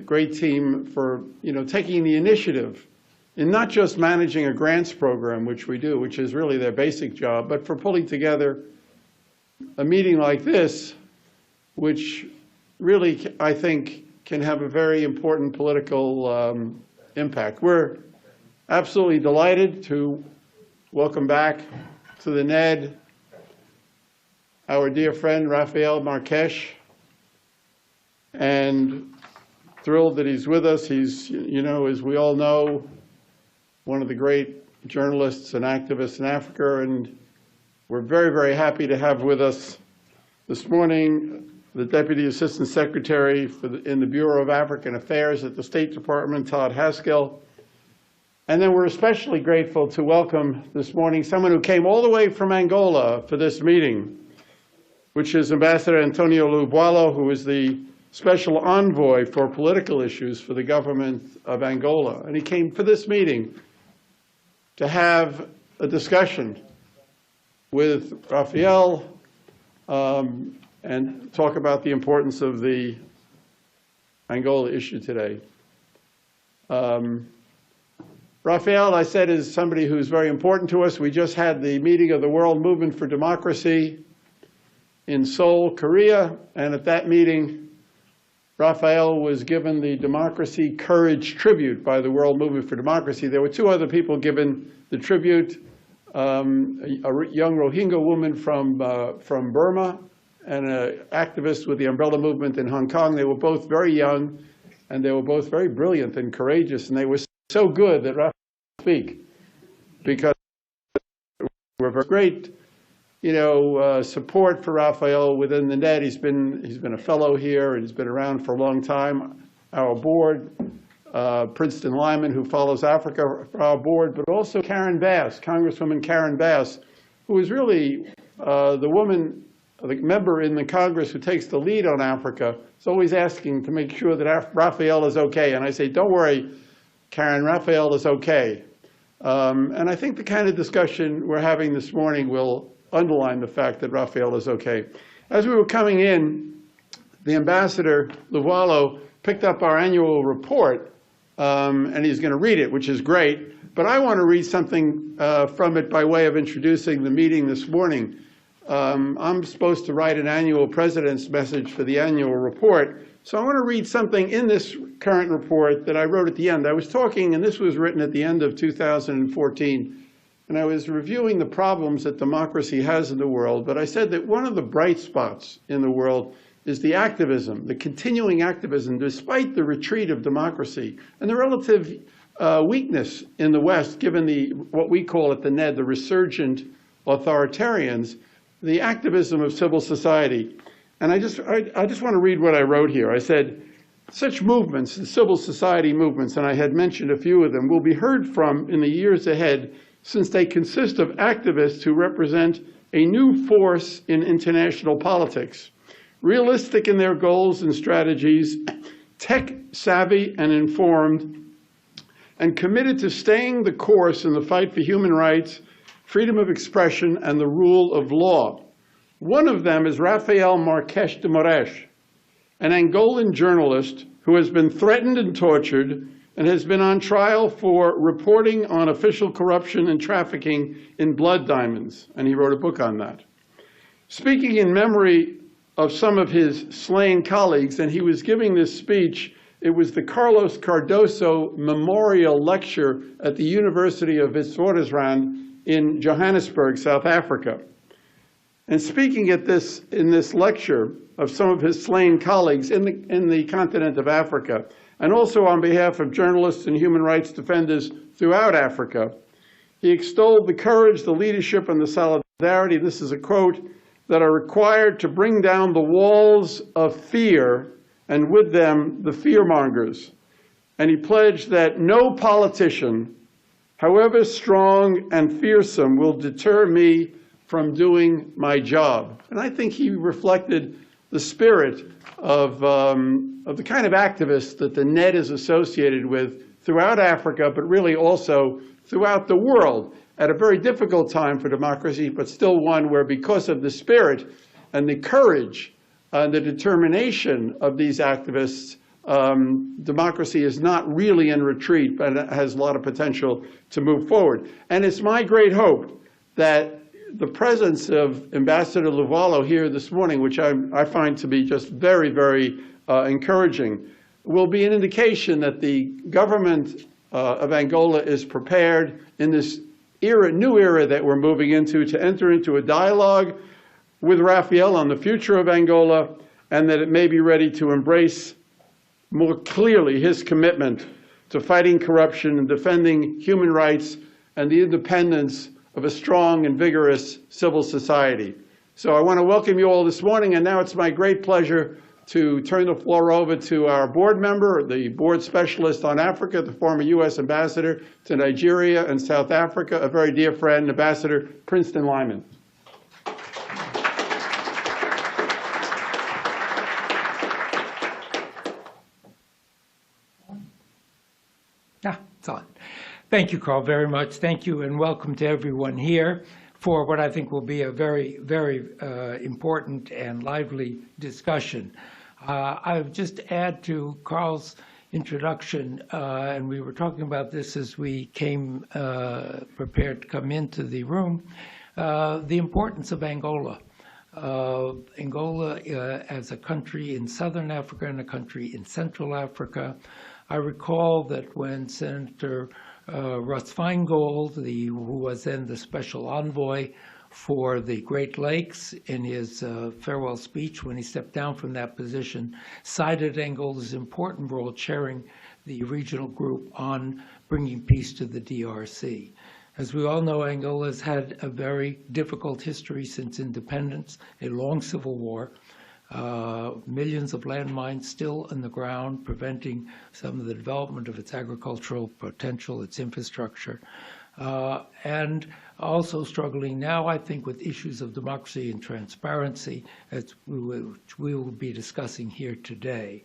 great team for taking the initiative in not just managing a grants program, which we do, which is really their basic job, but for pulling together a meeting like this, which really, I think, can have a very important political impact. We're absolutely delighted to welcome back to the NED our dear friend Rafael Marques, and thrilled that he's with us. He's, as we all know, one of the great journalists and activists in Africa, and we're very, very happy to have with us this morning the Deputy Assistant Secretary in the Bureau of African Affairs at the State Department, Todd Haskell. And then we're especially grateful to welcome this morning someone who came all the way from Angola for this meeting, which is Ambassador Antônio Luvualu, who is the Special Envoy for Political Issues for the government of Angola. And he came for this meeting to have a discussion with Rafael and talk about the importance of the Angola issue today. Rafael, I said, is somebody who's very important to us. We just had the meeting of the World Movement for Democracy in Seoul, Korea, and at that meeting, Rafael was given the Democracy Courage Tribute by the World Movement for Democracy. There were two other people given the tribute, a young Rohingya woman from Burma and an activist with the Umbrella Movement in Hong Kong. They were both very young, and they were both very brilliant and courageous, and they were so good that Rafael speak, because we're very great support for Rafael within the NED. He's been a fellow here, and he's been around for a long time. Our board, Princeton Lyman, who follows Africa for our board, but also Karen Bass, Congresswoman Karen Bass, who is really the member in the Congress who takes the lead on Africa. Is always asking to make sure that Rafael is okay. And I say, don't worry, Karen, Rafael is okay. And I think the kind of discussion we're having this morning will underline the fact that Rafael is okay. As we were coming in, the Ambassador Luvualu picked up our annual report, and he's going to read it, which is great. But I want to read something from it by way of introducing the meeting this morning. I'm supposed to write an annual president's message for the annual report. So I want to read something in this current report that I wrote at the end. I was talking, and this was written at the end of 2014, and I was reviewing the problems that democracy has in the world, but I said that one of the bright spots in the world is the activism, the continuing activism, despite the retreat of democracy and the relative weakness in the West, given what we call at the NED, the resurgent authoritarians, the activism of civil society. And I just want to read what I wrote here. I said, such movements, the civil society movements, and I had mentioned a few of them, will be heard from in the years ahead, since they consist of activists who represent a new force in international politics, realistic in their goals and strategies, tech-savvy and informed, and committed to staying the course in the fight for human rights, freedom of expression, and the rule of law. One of them is Rafael Marques de Moraes, an Angolan journalist who has been threatened and tortured and has been on trial for reporting on official corruption and trafficking in blood diamonds, and he wrote a book on that. Speaking in memory of some of his slain colleagues, and he was giving this speech, it was the Carlos Cardoso Memorial Lecture at the University of Witwatersrand in Johannesburg, South Africa. And speaking in this lecture of some of his slain colleagues in the continent of Africa, and also on behalf of journalists and human rights defenders throughout Africa, he extolled the courage, the leadership, and the solidarity, this is a quote, that are required to bring down the walls of fear, and with them the fearmongers. And he pledged that no politician, however strong and fearsome, will deter me from doing my job. And I think he reflected the spirit of the kind of activists that the NED is associated with throughout Africa, but really also throughout the world, at a very difficult time for democracy, but still one where, because of the spirit and the courage and the determination of these activists, democracy is not really in retreat, but it has a lot of potential to move forward. And it's my great hope that the presence of Ambassador Luvualu here this morning, which I find to be just very, very encouraging, will be an indication that the government of Angola is prepared in this new era that we're moving into to enter into a dialogue with Rafael on the future of Angola, and that it may be ready to embrace more clearly his commitment to fighting corruption and defending human rights and the independence of a strong and vigorous civil society. So I want to welcome you all this morning, and now it's my great pleasure to turn the floor over to our board member, the board specialist on Africa, the former U.S. ambassador to Nigeria and South Africa, a very dear friend, Ambassador Princeton Lyman. It's on. Thank you, Carl, very much. Thank you, and welcome to everyone here for what I think will be a very, very important and lively discussion. I would just add to Carl's introduction, and we were talking about this as we came prepared to come into the room, the importance of Angola. Angola as a country in Southern Africa and a country in Central Africa. I recall that when Senator Russ Feingold, who was then the special envoy for the Great Lakes, in his farewell speech when he stepped down from that position, cited Angola's important role chairing the regional group on bringing peace to the DRC. As we all know, Angola has had a very difficult history since independence, a long civil war, millions of landmines still in the ground, preventing some of the development of its agricultural potential, its infrastructure, and also struggling now, I think, with issues of democracy and transparency, which we will be discussing here today.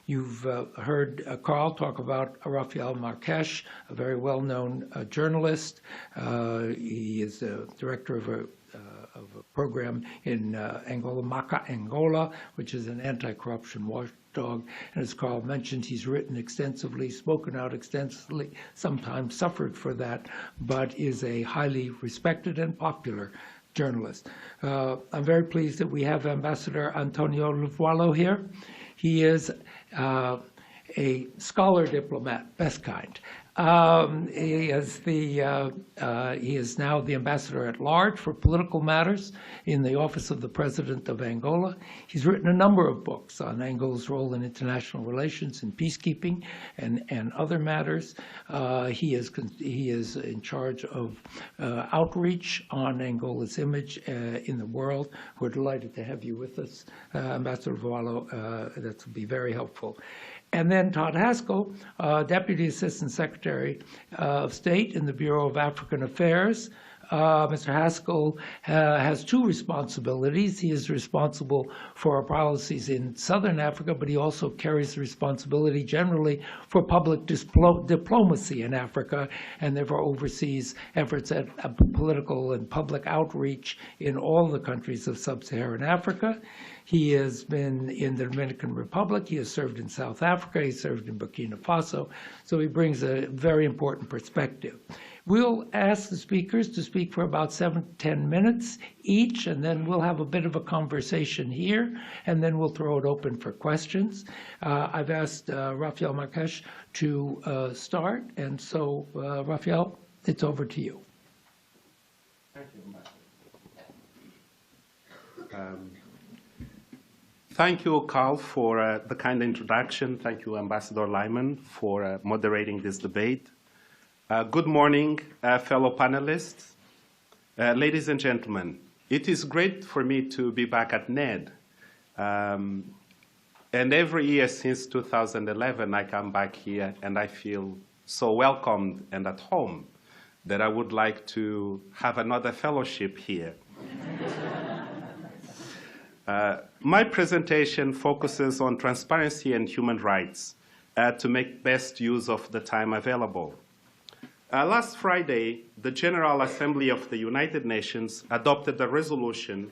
You've heard Carl talk about Rafael Marques, a very well-known journalist. He is the director of a program in Angola, Maca Angola, which is an anti-corruption watchdog. And as Carl mentioned, he's written extensively, spoken out extensively, sometimes suffered for that, but is a highly respected and popular journalist. I'm very pleased that we have Ambassador Antônio Luvualu here. He is a scholar diplomat, best kind. He is now the ambassador at large for political matters in the office of the President of Angola. He's written a number of books on Angola's role in international relations and peacekeeping and other matters. He is in charge of outreach on Angola's image in the world. We're delighted to have you with us, Ambassador Luvualu. That will be very helpful. And then Todd Haskell, Deputy Assistant Secretary of State in the Bureau of African Affairs. Mr. Haskell has two responsibilities. He is responsible for our policies in Southern Africa, but he also carries the responsibility generally for public diplomacy in Africa, and therefore oversees efforts at political and public outreach in all the countries of sub-Saharan Africa. He has been in the Dominican Republic. He has served in South Africa. He served in Burkina Faso. So he brings a very important perspective. We'll ask the speakers to speak for about 7 to 10 minutes each, and then we'll have a bit of a conversation here, and then we'll throw it open for questions. I've asked Rafael Marques to start, and so Rafael, it's over to you. Thank you. Thank you, Carl, for the kind introduction. Thank you, Ambassador Lyman, for moderating this debate. Good morning, fellow panelists. Ladies and gentlemen, it is great for me to be back at NED. And every year since 2011, I come back here and I feel so welcomed and at home that I would like to have another fellowship here. My presentation focuses on transparency and human rights to make best use of the time available. Last Friday, the General Assembly of the United Nations adopted a resolution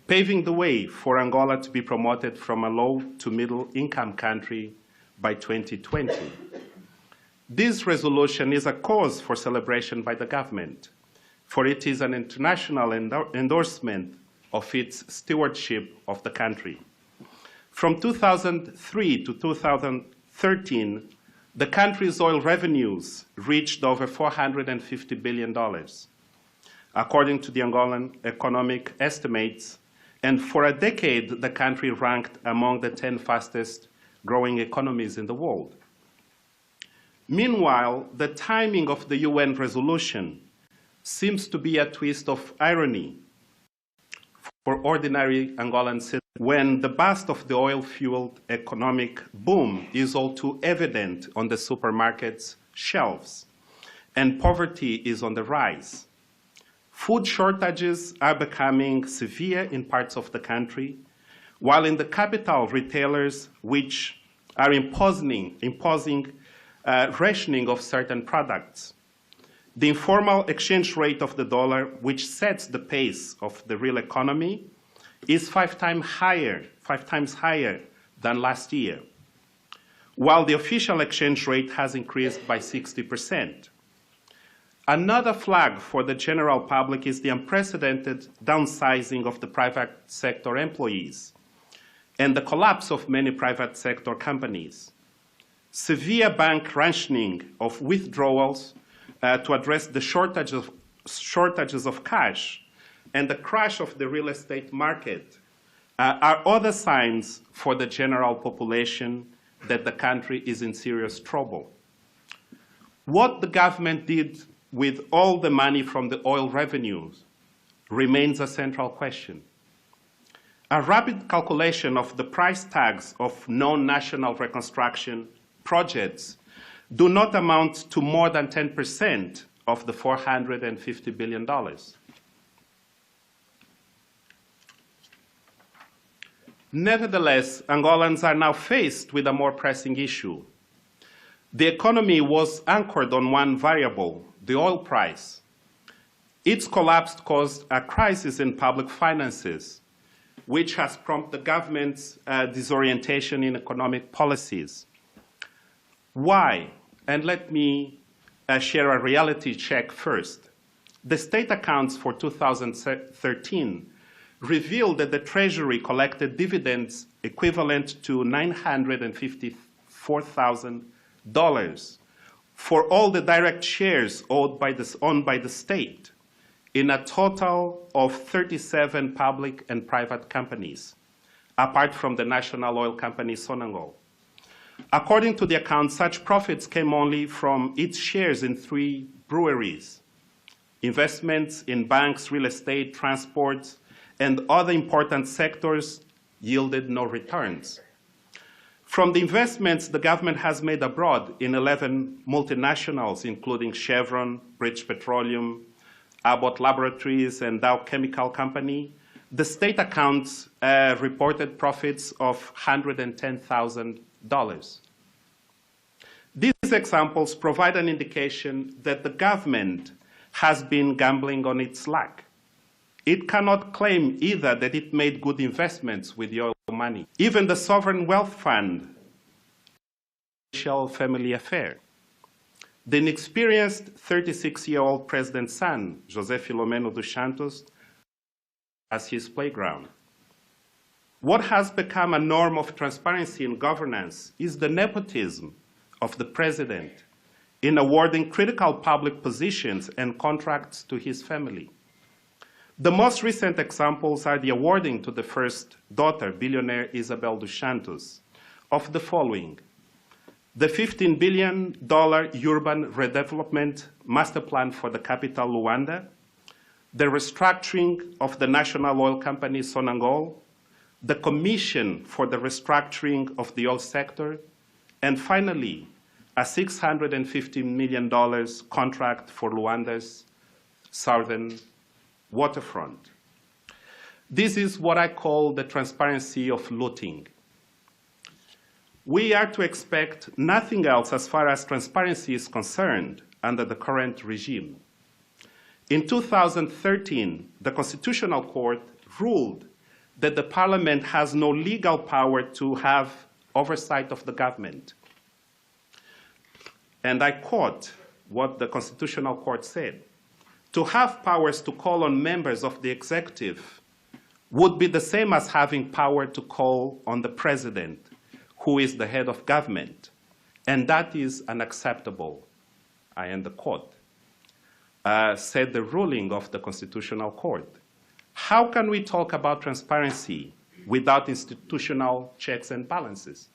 paving the way for Angola to be promoted from a low to middle income country by 2020. This resolution is a cause for celebration by the government, for it is an international endorsement of its stewardship of the country. From 2003 to 2013, the country's oil revenues reached over $450 billion, according to the Angolan economic estimates, and for a decade, the country ranked among the 10 fastest growing economies in the world. Meanwhile, the timing of the UN resolution seems to be a twist of irony for ordinary Angolan citizens when the bust of the oil-fueled economic boom is all too evident on the supermarket's shelves, and poverty is on the rise. Food shortages are becoming severe in parts of the country, while in the capital, retailers which are imposing rationing of certain products. The informal exchange rate of the dollar, which sets the pace of the real economy, is five times higher than last year, while the official exchange rate has increased by 60%. Another flag for the general public is the unprecedented downsizing of the private sector employees and the collapse of many private sector companies. Severe bank rationing of withdrawals to address the shortages of cash and the crash of the real estate market are other signs for the general population that the country is in serious trouble. What the government did with all the money from the oil revenues remains a central question. A rapid calculation of the price tags of non-national reconstruction projects do not amount to more than 10% of the $450 billion. Nevertheless, Angolans are now faced with a more pressing issue. The economy was anchored on one variable, the oil price. Its collapse caused a crisis in public finances, which has prompted the government's disorientation in economic policies. Why? And let me share a reality check first. The state accounts for 2013 revealed that the Treasury collected dividends equivalent to $954,000 for all the direct shares owned by the state in a total of 37 public and private companies, apart from the national oil company Sonangol. According to the account, such profits came only from its shares in 3 breweries. Investments in banks, real estate, transport, and other important sectors yielded no returns. From the investments the government has made abroad in 11 multinationals, including Chevron, British Petroleum, Abbott Laboratories, and Dow Chemical Company, the state accounts reported profits of $110,000. These examples provide an indication that the government has been gambling on its luck. It cannot claim either that it made good investments with the oil money. Even the Sovereign Wealth Fund, a family affair. The inexperienced 36-year-old president's son, José Filomeno dos Santos, as his playground. What has become a norm of transparency in governance is the nepotism of the president in awarding critical public positions and contracts to his family. The most recent examples are the awarding to the first daughter, billionaire Isabel dos Santos, of the following: the $15 billion urban redevelopment master plan for the capital, Luanda, the restructuring of the national oil company, Sonangol, the commission for the restructuring of the oil sector, and finally, a $650 million contract for Luanda's southern waterfront. This is what I call the transparency of looting. We are to expect nothing else as far as transparency is concerned under the current regime. In 2013, the Constitutional Court ruled that the Parliament has no legal power to have oversight of the government. and I quote what the Constitutional Court said, "To have powers to call on members of the executive would be the same as having power to call on the president, who is the head of government, and that is unacceptable." I end the quote. Said the ruling of the Constitutional Court. How can we talk about transparency without institutional checks and balances?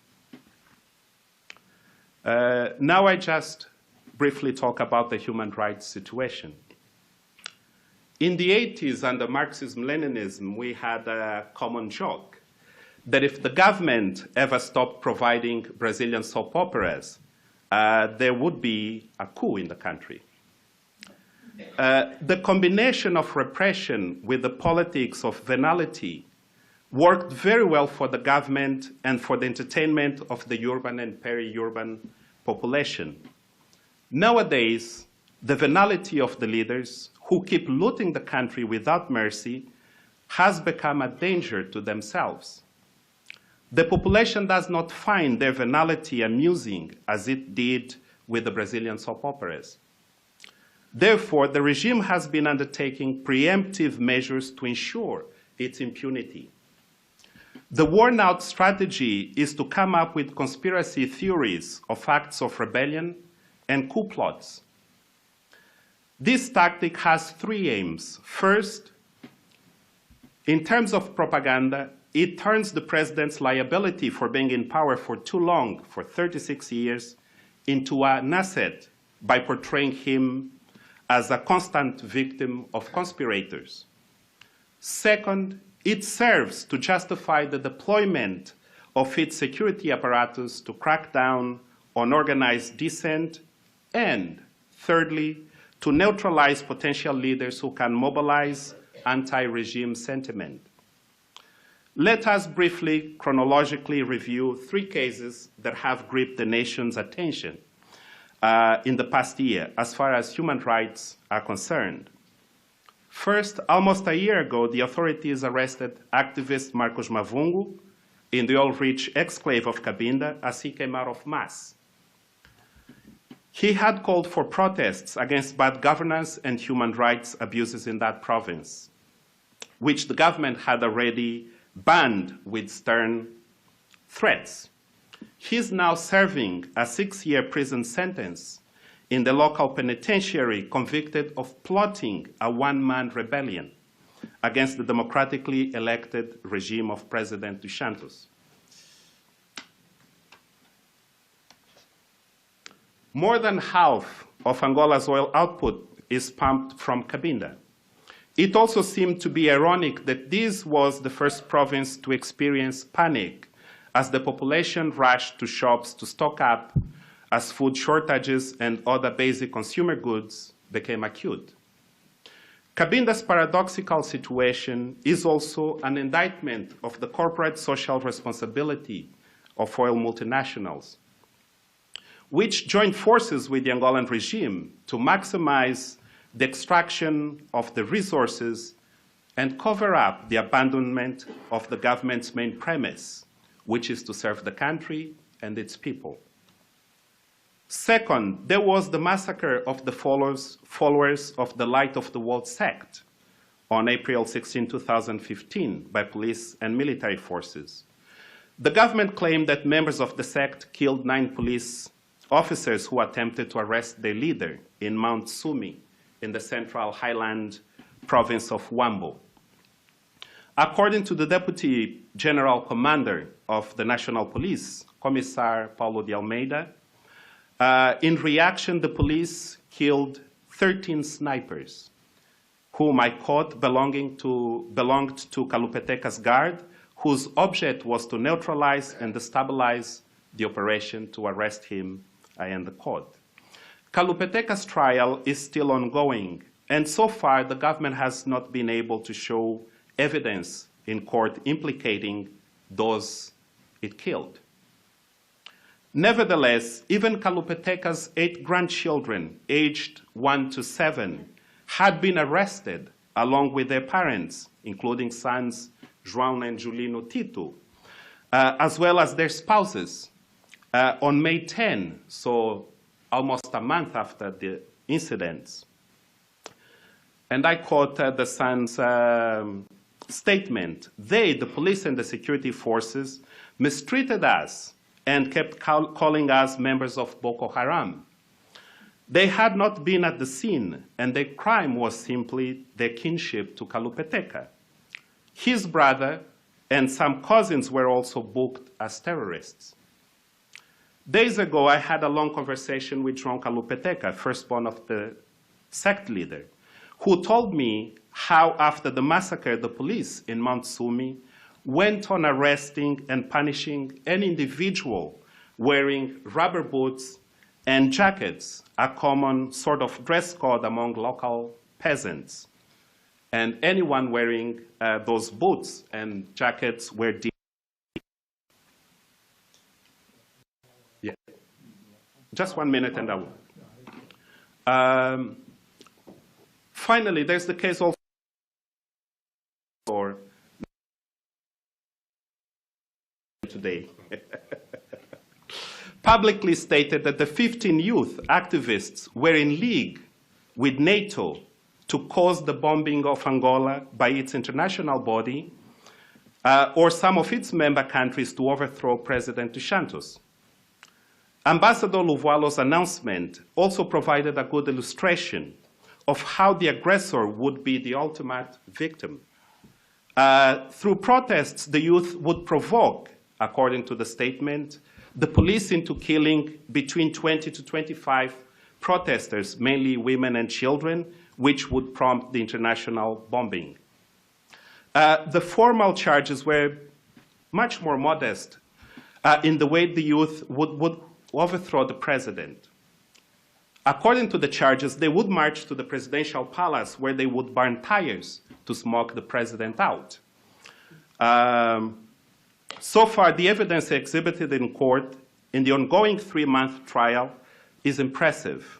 Now I just briefly talk about the human rights situation. In the 80s, under Marxism-Leninism, we had a common joke that if the government ever stopped providing Brazilian soap operas, there would be a coup in the country. The combination of repression with the politics of venality worked very well for the government and for the entertainment of the urban and peri-urban population. Nowadays, the venality of the leaders who keep looting the country without mercy has become a danger to themselves. The population does not find their venality amusing as it did with the Brazilian soap operas. Therefore, the regime has been undertaking preemptive measures to ensure its impunity. The worn-out strategy is to come up with conspiracy theories of acts of rebellion and coup plots. This tactic has three aims. First, in terms of propaganda, it turns the president's liability for being in power for too long, for 36 years, into an asset by portraying him as a constant victim of conspirators. Second, it serves to justify the deployment of its security apparatus to crack down on organized dissent, and thirdly, to neutralize potential leaders who can mobilize anti-regime sentiment. Let us briefly, chronologically review three cases that have gripped the nation's attention in the past year as far as human rights are concerned. First, almost a year ago, the authorities arrested activist Marcos Mavungo in the oil-rich exclave of Cabinda as he came out of Mass. He had called for protests against bad governance and human rights abuses in that province, which the government had already banned with stern threats. He's now serving a 6-year prison sentence in the local penitentiary, convicted of plotting a one-man rebellion against the democratically elected regime of President dos Santos. More than half of Angola's oil output is pumped from Cabinda. It also seemed to be ironic that this was the first province to experience panic as the population rushed to shops to stock up as food shortages and other basic consumer goods became acute. Cabinda's paradoxical situation is also an indictment of the corporate social responsibility of oil multinationals, which joined forces with the Angolan regime to maximize the extraction of the resources and cover up the abandonment of the government's main premise, which is to serve the country and its people. Second, there was the massacre of the followers of the Light of the World sect on April 16, 2015, by police and military forces. The government claimed that members of the sect killed 9 police officers who attempted to arrest their leader in Mount Sumi in the central highland province of Huambo. According to the Deputy General Commander of the National Police, Commissar Paulo de Almeida, in reaction, the police killed 13 snipers, whom I caught belonged to Calupeteca's guard, whose object was to neutralize and destabilize the operation to arrest him. I end the quote. Calupeteca's trial is still ongoing, and so far the government has not been able to show evidence in court implicating those it killed. Nevertheless, even Calupeteca's 8 grandchildren, aged 1 to 7, had been arrested along with their parents, including sons João and Julino Tito, as well as their spouses. On May 10, so almost a month after the incidents. And I quote the Sun's statement: "They, the police and the security forces, mistreated us and kept calling us members of Boko Haram. They had not been at the scene, and their crime was simply their kinship to Kalupeteka. His brother and some cousins were also booked as terrorists." Days ago, I had a long conversation with João Kalupeteka, firstborn of the sect leader, who told me how, after the massacre, the police in Mount Sumi went on arresting and punishing any individual wearing rubber boots and jackets, a common sort of dress code among local peasants. And anyone wearing those boots and jackets were deemed. Yeah. Just 1 minute and I will. Finally, there's the case of today. Publicly stated that the 15 youth activists were in league with NATO to cause the bombing of Angola by its international body or some of its member countries to overthrow President dos Santos. Ambassador Luvualu's announcement also provided a good illustration of how the aggressor would be the ultimate victim. Through protests, the youth would provoke, according to the statement, the police into killing between 20 to 25 protesters, mainly women and children, which would prompt the international bombing. The formal charges were much more modest in the way the youth would overthrow the president. According to the charges, they would march to the presidential palace where they would burn tires to smoke the president out. So far, the evidence exhibited in court in the ongoing 3-month trial is impressive.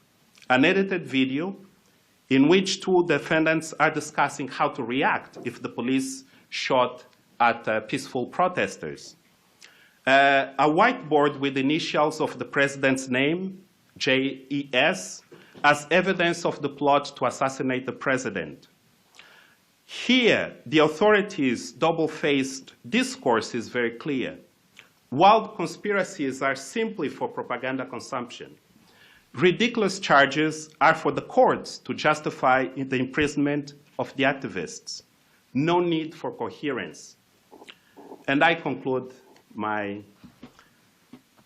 An edited video in which 2 defendants are discussing how to react if the police shot at peaceful protesters. A whiteboard with initials of the president's name, JES, as evidence of the plot to assassinate the president. Here, the authorities' double-faced discourse is very clear. Wild conspiracies are simply for propaganda consumption. Ridiculous charges are for the courts to justify the imprisonment of the activists. No need for coherence. And I conclude my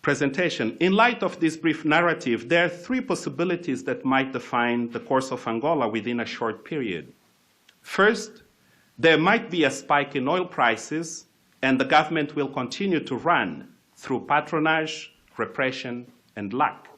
presentation. In light of this brief narrative, there are 3 possibilities that might define the course of Angola within a short period. First, there might be a spike in oil prices, and the government will continue to run through patronage, repression, and luck.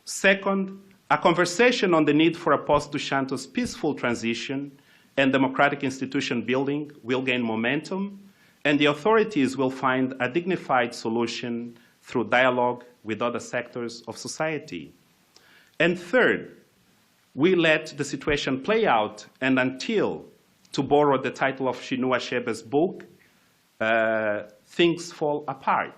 Second, a conversation on the need for a post-dos Santos peaceful transition and democratic institution building will gain momentum, and the authorities will find a dignified solution through dialogue with other sectors of society. And third, we let the situation play out, and until, to borrow the title of Chinua Achebe's book, things fall apart.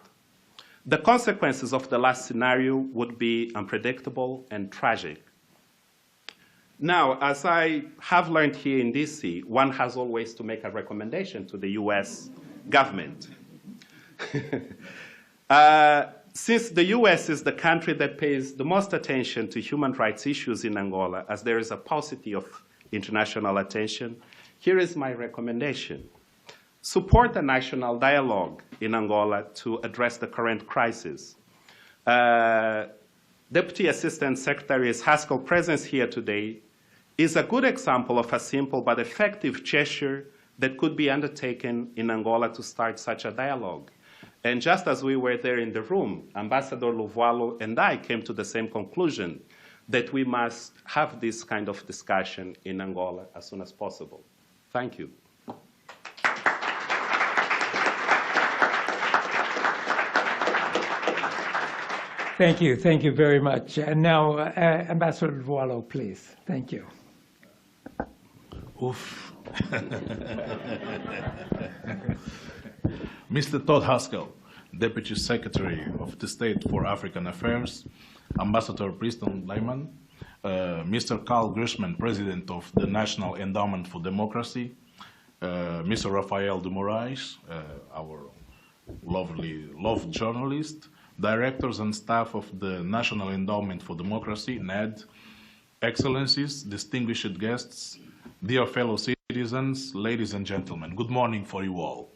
The consequences of the last scenario would be unpredictable and tragic. Now, as I have learned here in DC, one has always to make a recommendation to the US government. Since the US is the country that pays the most attention to human rights issues in Angola, as there is a paucity of international attention, here is my recommendation. Support a national dialogue in Angola to address the current crisis. Deputy Assistant Secretary Haskell's presence here today is a good example of a simple but effective gesture that could be undertaken in Angola to start such a dialogue. And just as we were there in the room, Ambassador Luvualu and I came to the same conclusion that we must have this kind of discussion in Angola as soon as possible. Thank you. Thank you very much. And now, Ambassador Luvualu, please. Thank you. Oof. Mr. Todd Haskell, Deputy Secretary of the State for African Affairs, Ambassador Preston Lyman, Mr. Carl Gershman, President of the National Endowment for Democracy, Mr. Rafael de Moraes, our loved journalist, directors and staff of the National Endowment for Democracy, NED, Excellencies, distinguished guests, dear fellow citizens, ladies and gentlemen, good morning for you all.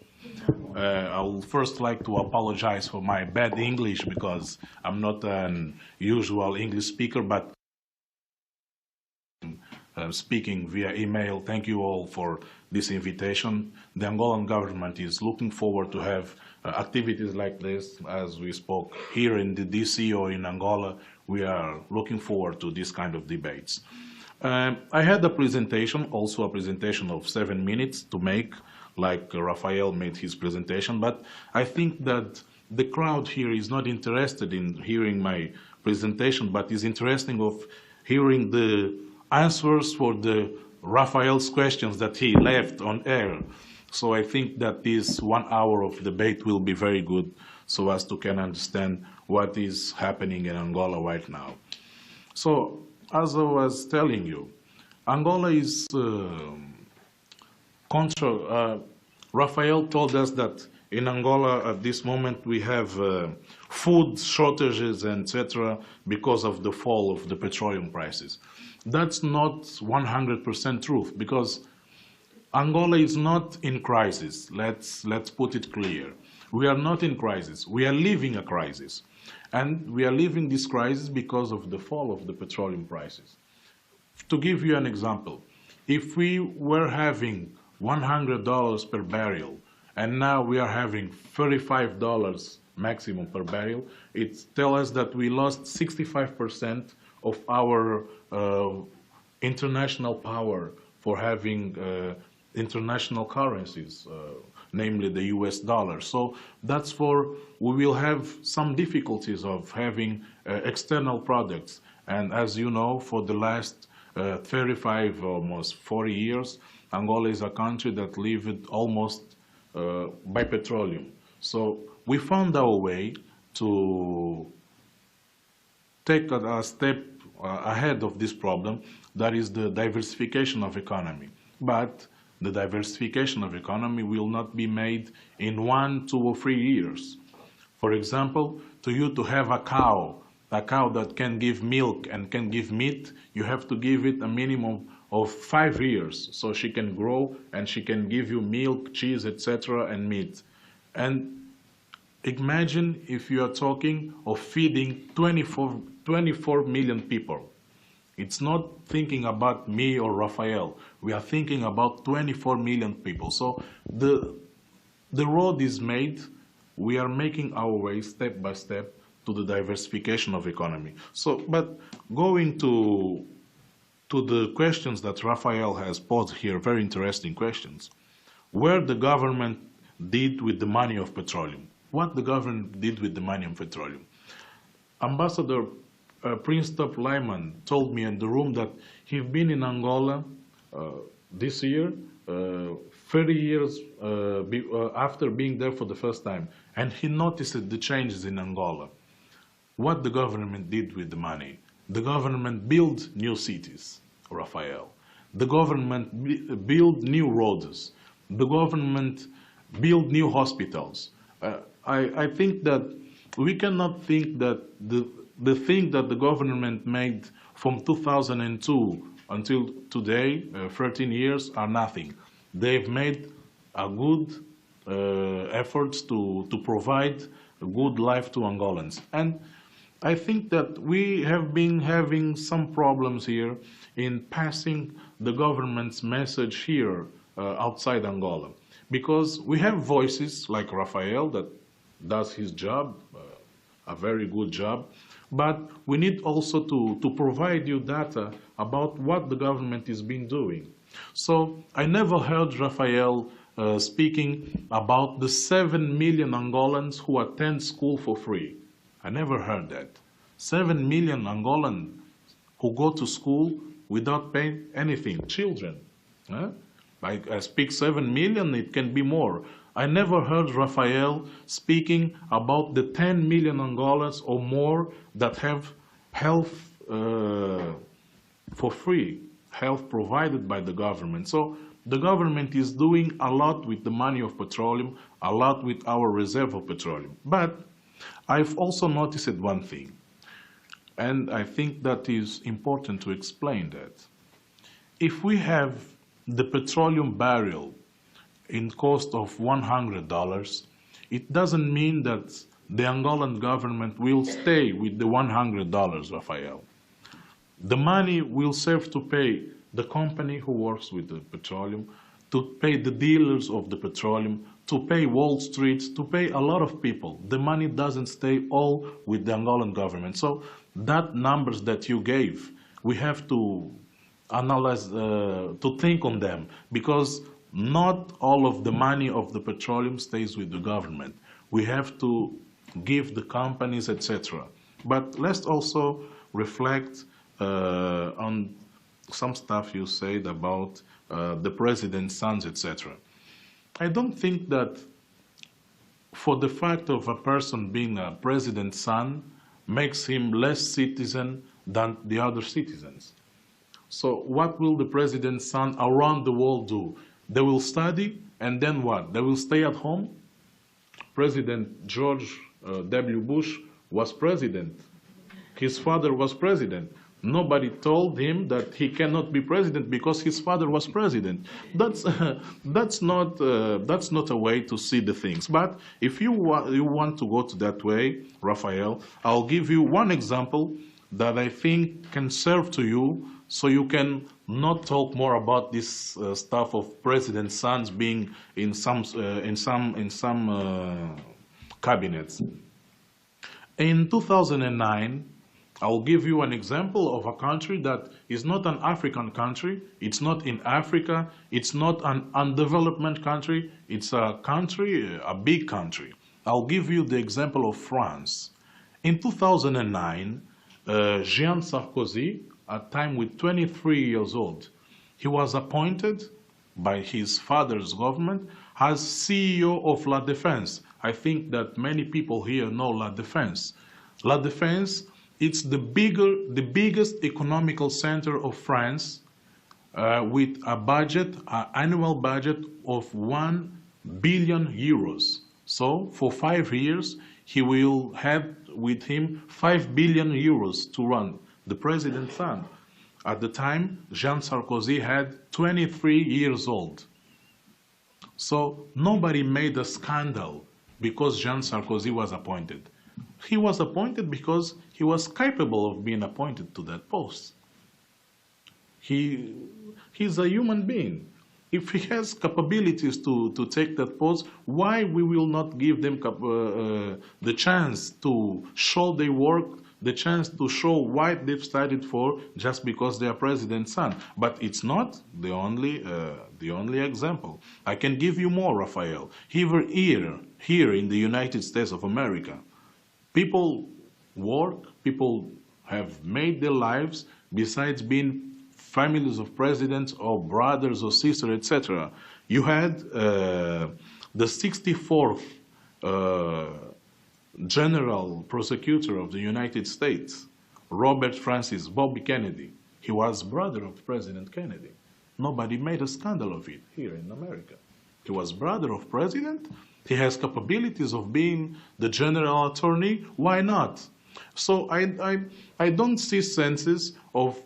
I would first like to apologize for my bad English because I'm not an usual English speaker, but speaking via email. Thank you all for this invitation. The Angolan government is looking forward to have activities like this. As we spoke here in the DC or in Angola, we are looking forward to this kind of debates. I had a presentation, also a presentation of 7 minutes to make, like Rafael made his presentation, but I think that the crowd here is not interested in hearing my presentation, but is interested of hearing the answers for the Rafael's questions that he left on air. So I think that this 1 hour of debate will be very good so as to can understand what is happening in Angola right now. So as I was telling you, Angola is Rafael told us that in Angola at this moment we have food shortages, etc., because of the fall of the petroleum prices. That's not 100% truth, because Angola is not in crisis. Let's put it clear. We are not in crisis. We are living a crisis. And we are living this crisis because of the fall of the petroleum prices. To give you an example, if we were having $100 per barrel, and now we are having $35 maximum per barrel, it tells us that we lost 65% of our international power for having international currencies, namely the US dollar. So that's for, we will have some difficulties of having external products. And as you know, for the last 35, almost 40 years, Angola is a country that lived almost by petroleum. So we found our way to take a step ahead of this problem, that is the diversification of economy. But the diversification of economy will not be made in 1, 2, or 3 years. For example, to have a cow that can give milk and can give meat, you have to give it a minimum of 5 years so she can grow and she can give you milk, cheese, etc., and meat. And imagine if you are talking of feeding 24 million people. It's not thinking about me or Rafael. We are thinking about 24 million people. So the road is made. We are making our way step by step to the diversification of economy. So, but going to the questions that Rafael has posed here, very interesting questions. Where the government did with the money of petroleum. What the government did with the money of petroleum. Ambassador Preston Lyman told me in the room that he's been in Angola this year, 30 years after being there for the first time, and he noticed the changes in Angola. What the government did with the money. The government built new cities, Rafael. The government built new roads. The government built new hospitals. I think that we cannot think that the thing that the government made from 2002 until today, 13 years, are nothing. They've made a good efforts to provide a good life to Angolans. And I think that we have been having some problems here in passing the government's message here outside Angola. Because we have voices like Rafael that does his job, a very good job, but we need also to provide you data about what the government has been doing. So I never heard Rafael speaking about the 7 million Angolans who attend school for free. I never heard that. 7 million Angolans who go to school without paying anything, children. I speak 7 million, it can be more. I never heard Rafael speaking about the 10 million Angolans or more that have health for free, health provided by the government. So the government is doing a lot with the money of petroleum, a lot with our reserve of petroleum. But I've also noticed one thing, and I think that is important to explain that. If we have the petroleum barrel in cost of $100, it doesn't mean that the Angolan government will stay with the $100, Rafael. The money will serve to pay the company who works with the petroleum, to pay the dealers of the petroleum, to pay Wall Street, to pay a lot of people. The money doesn't stay all with the Angolan government. So that numbers that you gave, we have to analyze, to think on them, because not all of the money of the petroleum stays with the government. We have to give the companies, etc. But let's also reflect on some stuff you said about the president's sons, etc. I don't think that for the fact of a person being a president's son makes him less citizen than the other citizens. So what will the president's son around the world do? They will study, and then what? They will stay at home? President George W. Bush was president. His father was president. Nobody told him that he cannot be president because his father was president. That's not a way to see the things. But if you want to go to that way, Rafael, I'll give you one example that I think can serve to you, so you can not talk more about this stuff of president's sons being in some cabinets. In 2009, I'll give you an example of a country that is not an African country, it's not in Africa, it's not an undeveloped country, it's a country, a big country. I'll give you the example of France. In 2009, Jean Sarkozy, at time with 23 years old, he was appointed by his father's government as CEO of La Défense. I think that many people here know La Défense. La Défense, it's the biggest economical center of France, with a budget, an annual budget of 1 billion euros. So for 5 years, he will have with him 5 billion euros to run, the president's son. At the time, Jean Sarkozy had 23 years old. So nobody made a scandal because Jean Sarkozy was appointed. He was appointed because he was capable of being appointed to that post. He's a human being. If he has capabilities to take that post, why we will not give them the chance to show their work, the chance to show why they've studied for, just because they are president's son? But it's not the only example. I can give you more, Rafael. Here in the United States of America, people work, people have made their lives besides being families of presidents or brothers or sisters, etc. You had the 64th General Prosecutor of the United States, Robert Francis Bobby Kennedy. He was brother of President Kennedy. Nobody made a scandal of it here in America. He was brother of president. He has capabilities of being the general attorney. Why not? So I don't see senses of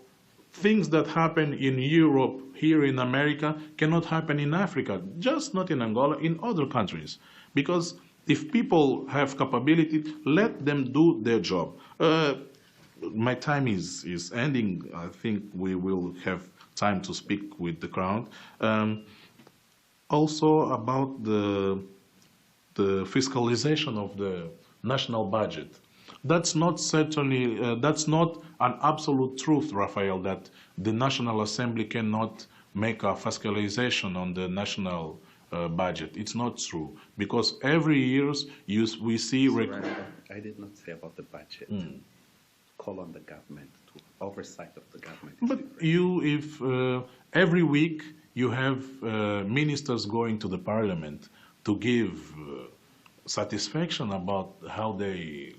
things that happen in Europe, here in America, cannot happen in Africa, just not in Angola, in other countries. Because if people have capability, let them do their job. My time is ending. I think we will have time to speak with the crowd. Also about the fiscalization of the national budget. That's not that's not an absolute truth, Rafael, that the National Assembly cannot make a fiscalization on the national budget. It's not true, because every year we see... I did not say about the budget. Call on the government to oversight of the government. But if every week you have ministers going to the parliament to give satisfaction about how they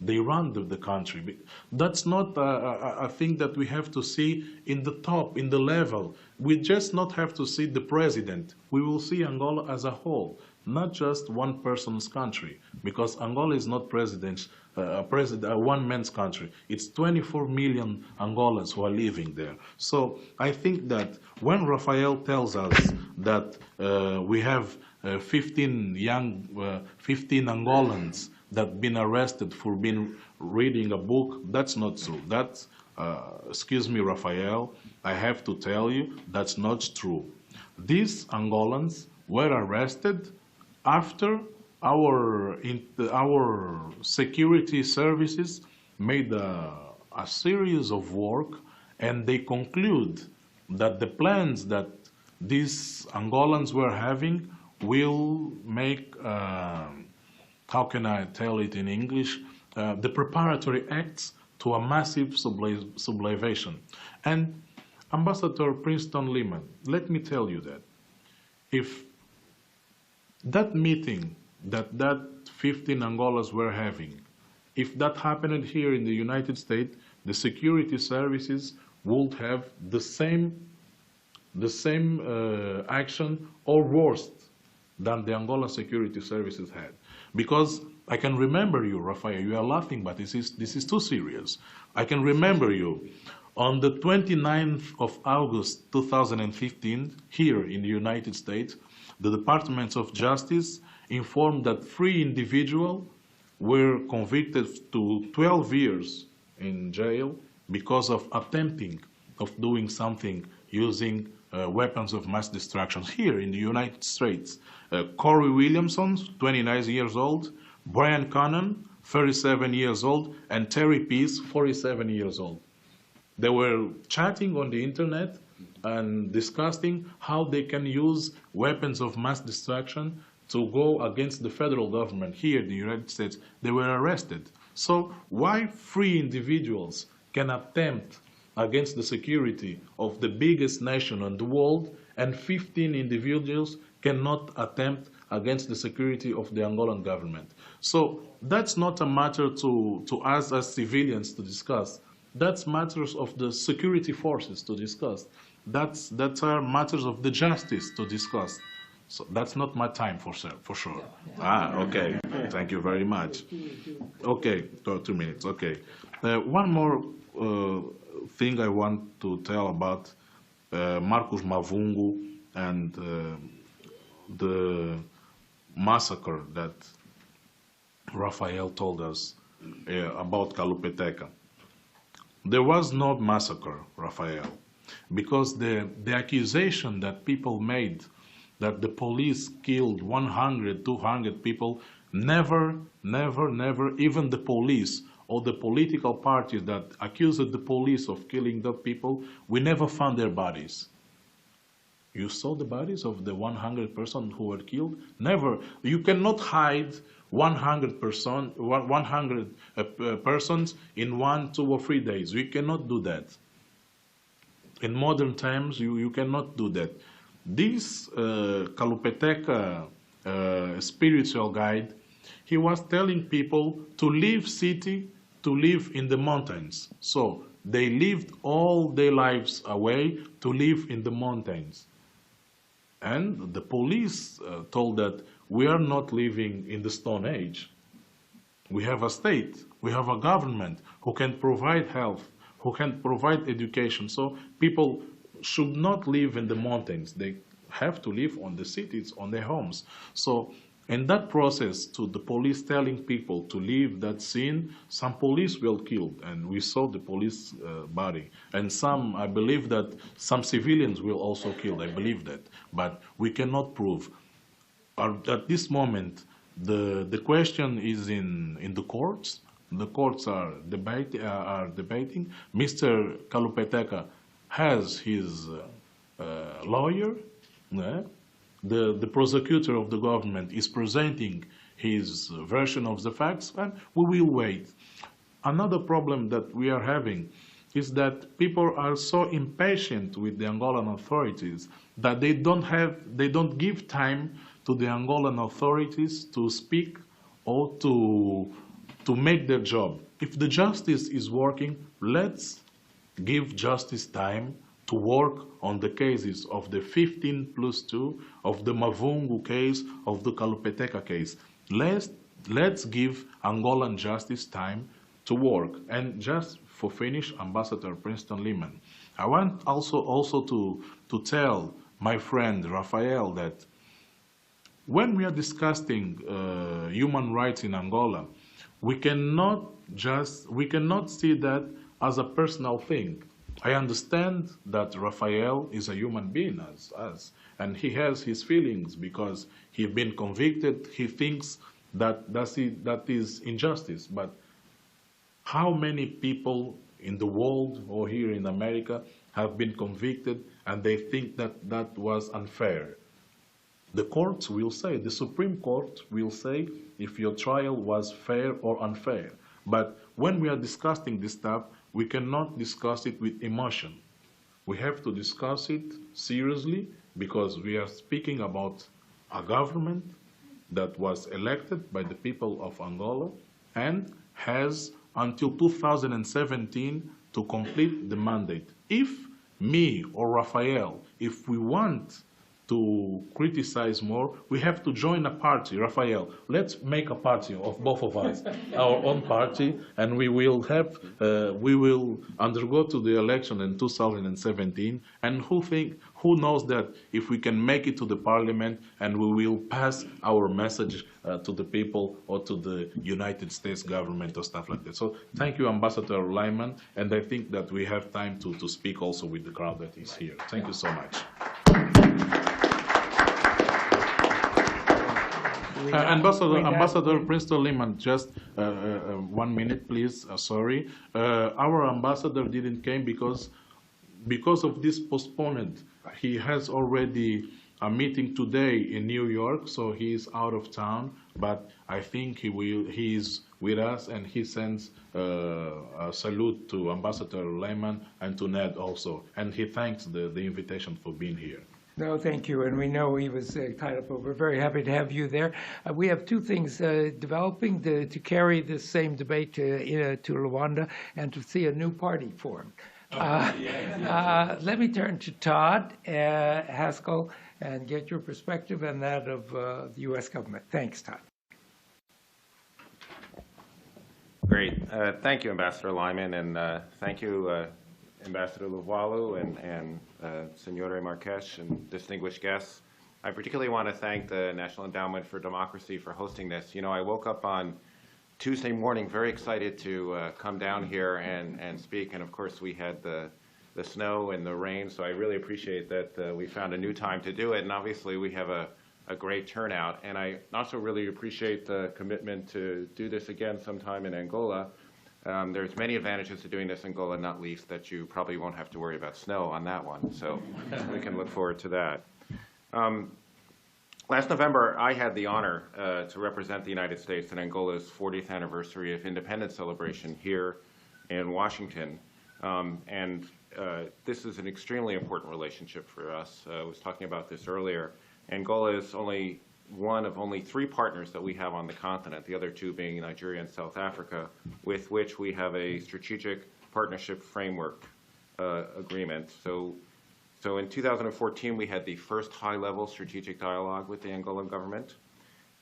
They run the country. That's not a thing that we have to see in the top, in the level. We just not have to see the president. We will see Angola as a whole, not just one person's country, because Angola is not a one man's country. It's 24 million Angolans who are living there. So I think that when Rafael tells us that we have 15 Angolans that been arrested for reading a book, that's not true. That's, excuse me, Rafael, I have to tell you, that's not true. These Angolans were arrested after our security services made a series of work, and they conclude that the plans that these Angolans were having will make, how can I tell it in English, the preparatory acts to a massive sublevation. And Ambassador Princeton Lehman, let me tell you that if that meeting that 15 Angolas were having, if that happened here in the United States, the security services would have the same action or worse than the Angola security services had. Because I can remember you, Rafael, you are laughing, but this is too serious. I can remember you on the 29th of August 2015, here in the United States, the Department of Justice informed that 3 individuals were convicted to 12 years in jail because of attempting of doing something using weapons of mass destruction here in the United States. Corey Williamson, 29 years old, Brian Cannon, 37 years old, and Terry Peace, 47 years old. They were chatting on the internet and discussing how they can use weapons of mass destruction to go against the federal government here in the United States. They were arrested. So why 3 individuals can attempt against the security of the biggest nation in the world, and 15 individuals cannot attempt against the security of the Angolan government? So that's not a matter to us as civilians to discuss. That's matters of the security forces to discuss. That are matters of the justice to discuss. So that's not my time for sure. Okay. Thank you very much. Okay, 2 minutes. Okay. One more thing I want to tell about Marcos Mavungo and the massacre that Rafael told us about Calupeteca. There was no massacre, Rafael, because the accusation that people made that the police killed 100, 200 people, never, even the police or the political parties that accused the police of killing the people, we never found their bodies. You saw the bodies of the 100 persons who were killed? Never. You cannot hide 100 persons in 1, 2, or 3 days. We cannot do that. In modern times, you cannot do that. This Calupeteca spiritual guide, he was telling people to leave city, to live in the mountains. So they lived all their lives away to live in the mountains. And the police told that we are not living in the Stone Age. We have a state, we have a government who can provide health, who can provide education. So people should not live in the mountains. They have to live on the cities, on their homes. So in that process, to the police telling people to leave that scene, some police were killed, and we saw the police body. And some, I believe that some civilians were also killed, I believe that. But we cannot prove. At this moment, the question is in the courts. The courts are debating. Mr. Calupeteca has his lawyer. The prosecutor of the government is presenting his version of the facts, and we will wait. Another problem that we are having is that people are so impatient with the Angolan authorities that they don't give time to the Angolan authorities to speak or to to make their job. If the justice is working, let's give justice time to work on the cases of the 15+2, of the Mavungu case, of the Kalupeteca case. Let's give Angolan justice time to work. And just for finish, Ambassador Princeton Lehman, I want also to tell my friend Rafael that when we are discussing human rights in Angola, we cannot see that as a personal thing. I understand that Rafael is a human being as us, and he has his feelings because he's been convicted. He thinks that is injustice. But how many people in the world or here in America have been convicted and they think that was unfair? The courts will say, the Supreme Court will say if your trial was fair or unfair. But when we are discussing this stuff, we cannot discuss it with emotion. We have to discuss it seriously because we are speaking about a government that was elected by the people of Angola and has until 2017 to complete the mandate. If me or Rafael, if we want to criticize more, we have to join a party. Rafael, let's make a party of both of us, our own party, and we will undergo to the election in 2017. And who knows that if we can make it to the parliament and we will pass our message to the people or to the United States government or stuff like that. So thank you, Ambassador Lyman, and I think that we have time to speak also with the crowd that is here. Thank you so much. Ambassador Princeton Lehman, just 1 minute, please. Sorry. Our ambassador didn't came because of this postponement. He has already a meeting today in New York, so he is out of town. But I think he is with us, and he sends a salute to Ambassador Lehman and to Ned also. And he thanks the invitation for being here. No, thank you. And we know he was tied up, but we're very happy to have you there. We have two things developing to carry this same debate to Luanda and to see a new party formed. Let me turn to Todd Haskell and get your perspective and that of the U.S. government. Thanks, Todd. Great. Thank you, Ambassador Lyman, and thank you, Ambassador Luvualu and Senora Marques and distinguished guests. I particularly want to thank the National Endowment for Democracy for hosting this. You know, I woke up on Tuesday morning very excited to come down here and speak, and of course we had the snow and the rain, so I really appreciate that we found a new time to do it, and obviously we have a great turnout, and I also really appreciate the commitment to do this again sometime in Angola. There's many advantages to doing this in Angola, not least that you probably won't have to worry about snow on that one, so we can look forward to that. Last November, I had the honor to represent the United States in Angola's 40th anniversary of independence celebration here in Washington. This is an extremely important relationship for us. I was talking about this earlier. Angola is only one of only 3 partners that we have on the continent, the other 2 being Nigeria and South Africa, with which we have a strategic partnership framework agreement. So in 2014, we had the first high-level strategic dialogue with the Angolan government.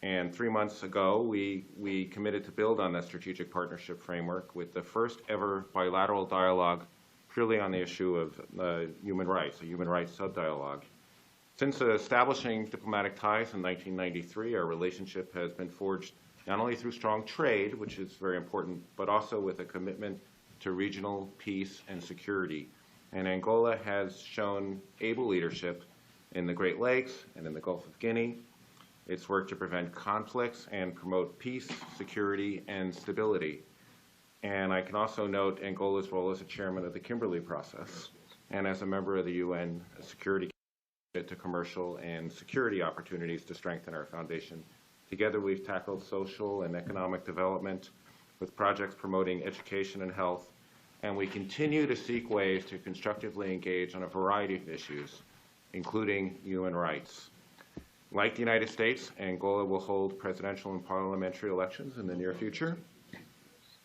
And 3 months ago, we committed to build on that strategic partnership framework with the first ever bilateral dialogue purely on the issue of human rights, a human rights sub-dialogue. Since establishing diplomatic ties in 1993, our relationship has been forged not only through strong trade, which is very important, but also with a commitment to regional peace and security. And Angola has shown able leadership in the Great Lakes and in the Gulf of Guinea. It's worked to prevent conflicts and promote peace, security, and stability. And I can also note Angola's role as a chairman of the Kimberley process and as a member of the UN Security to commercial and security opportunities to strengthen our foundation. Together, we've tackled social and economic development with projects promoting education and health, and we continue to seek ways to constructively engage on a variety of issues, including human rights. Like the United States, Angola will hold presidential and parliamentary elections in the near future,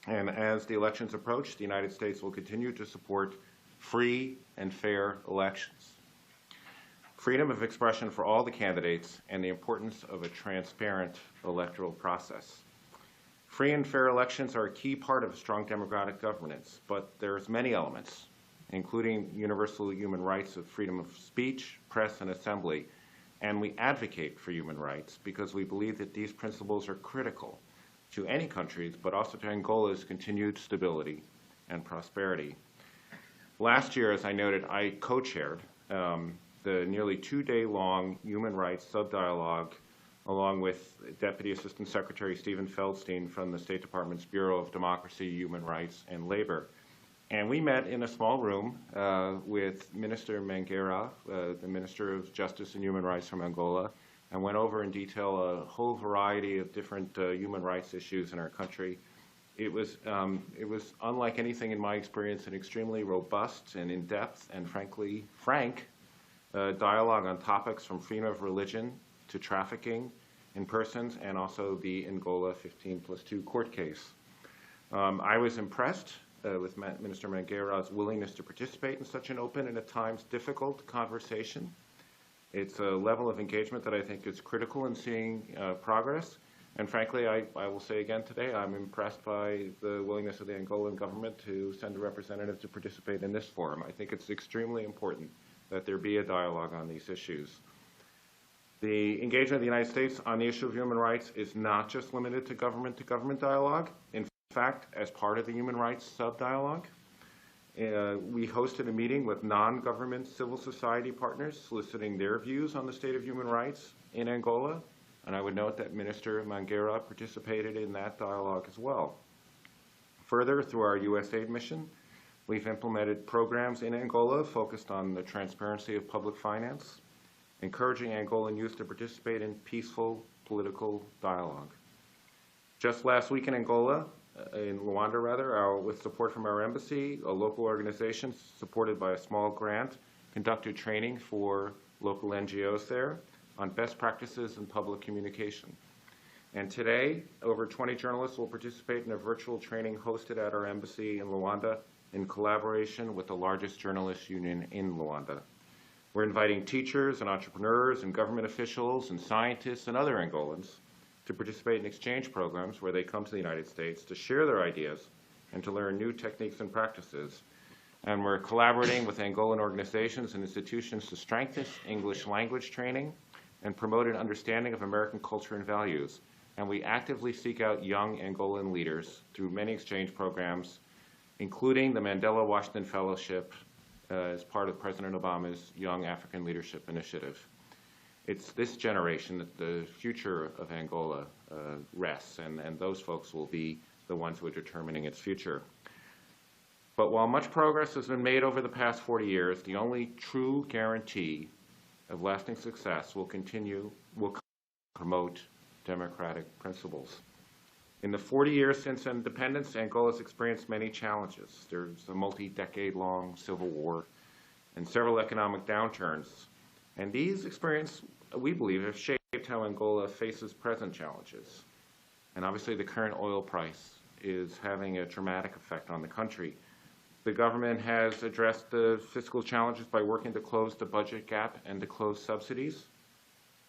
And as the elections approach, the United States will continue to support free and fair elections, freedom of expression for all the candidates, and the importance of a transparent electoral process. Free and fair elections are a key part of a strong democratic governance, but there's many elements, including universal human rights of freedom of speech, press, and assembly. And we advocate for human rights because we believe that these principles are critical to any countries, but also to Angola's continued stability and prosperity. Last year, as I noted, I co-chaired the nearly 2-day-long human rights sub-dialogue along with Deputy Assistant Secretary Stephen Feldstein from the State Department's Bureau of Democracy, Human Rights, and Labor. And we met in a small room with Minister Mangueira, the Minister of Justice and Human Rights from Angola, and went over in detail a whole variety of different human rights issues in our country. It was unlike anything in my experience, an extremely robust and in-depth and frankly frank dialogue on topics from freedom of religion to trafficking in persons and also the Angola 15+2 court case. I was impressed with Minister Mangueira's willingness to participate in such an open and at times difficult conversation. It's a level of engagement that I think is critical in seeing progress. And frankly, I will say again today, I'm impressed by the willingness of the Angolan government to send a representative to participate in this forum. I think it's extremely important that there be a dialogue on these issues. The engagement of the United States on the issue of human rights is not just limited to government dialogue. In fact, as part of the human rights sub-dialogue, we hosted a meeting with non-government civil society partners soliciting their views on the state of human rights in Angola. And I would note that Minister Mangueira participated in that dialogue as well. Further, through our USAID mission, we've implemented programs in Angola focused on the transparency of public finance, encouraging Angolan youth to participate in peaceful political dialogue. Just last week in Angola, in Luanda rather, with support from our embassy, a local organization supported by a small grant conducted training for local NGOs there on best practices in public communication. And today, over 20 journalists will participate in a virtual training hosted at our embassy in Luanda in collaboration with the largest journalist union in Luanda. We're inviting teachers and entrepreneurs and government officials and scientists and other Angolans to participate in exchange programs where they come to the United States to share their ideas and to learn new techniques and practices. And we're collaborating with Angolan organizations and institutions to strengthen English language training and promote an understanding of American culture and values. And we actively seek out young Angolan leaders through many exchange programs, including the Mandela Washington Fellowship as part of President Obama's Young African Leadership Initiative. It's this generation that the future of Angola rests, and those folks will be the ones who are determining its future. But while much progress has been made over the past 40 years, the only true guarantee of lasting success will promote democratic principles. In the 40 years since independence, Angola has experienced many challenges. There's a multi-decade-long civil war and several economic downturns. And these experiences, we believe, have shaped how Angola faces present challenges. And obviously the current oil price is having a dramatic effect on the country. The government has addressed the fiscal challenges by working to close the budget gap and to close subsidies.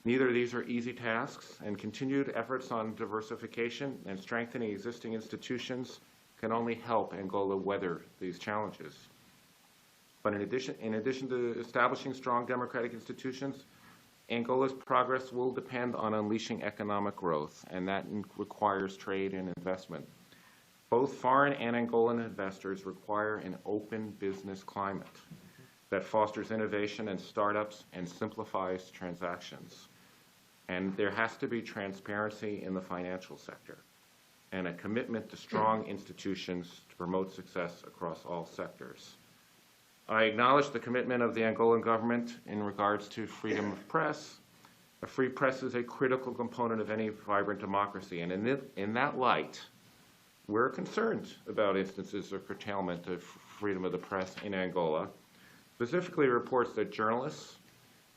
Neither of these are easy tasks, and continued efforts on diversification and strengthening existing institutions can only help Angola weather these challenges. But in addition to establishing strong democratic institutions, Angola's progress will depend on unleashing economic growth, and that requires trade and investment. Both foreign and Angolan investors require an open business climate that fosters innovation and startups and simplifies transactions. And there has to be transparency in the financial sector and a commitment to strong institutions to promote success across all sectors. I acknowledge the commitment of the Angolan government in regards to freedom of press. A free press is a critical component of any vibrant democracy, and in that light, we're concerned about instances of curtailment of freedom of the press in Angola, specifically reports that journalists,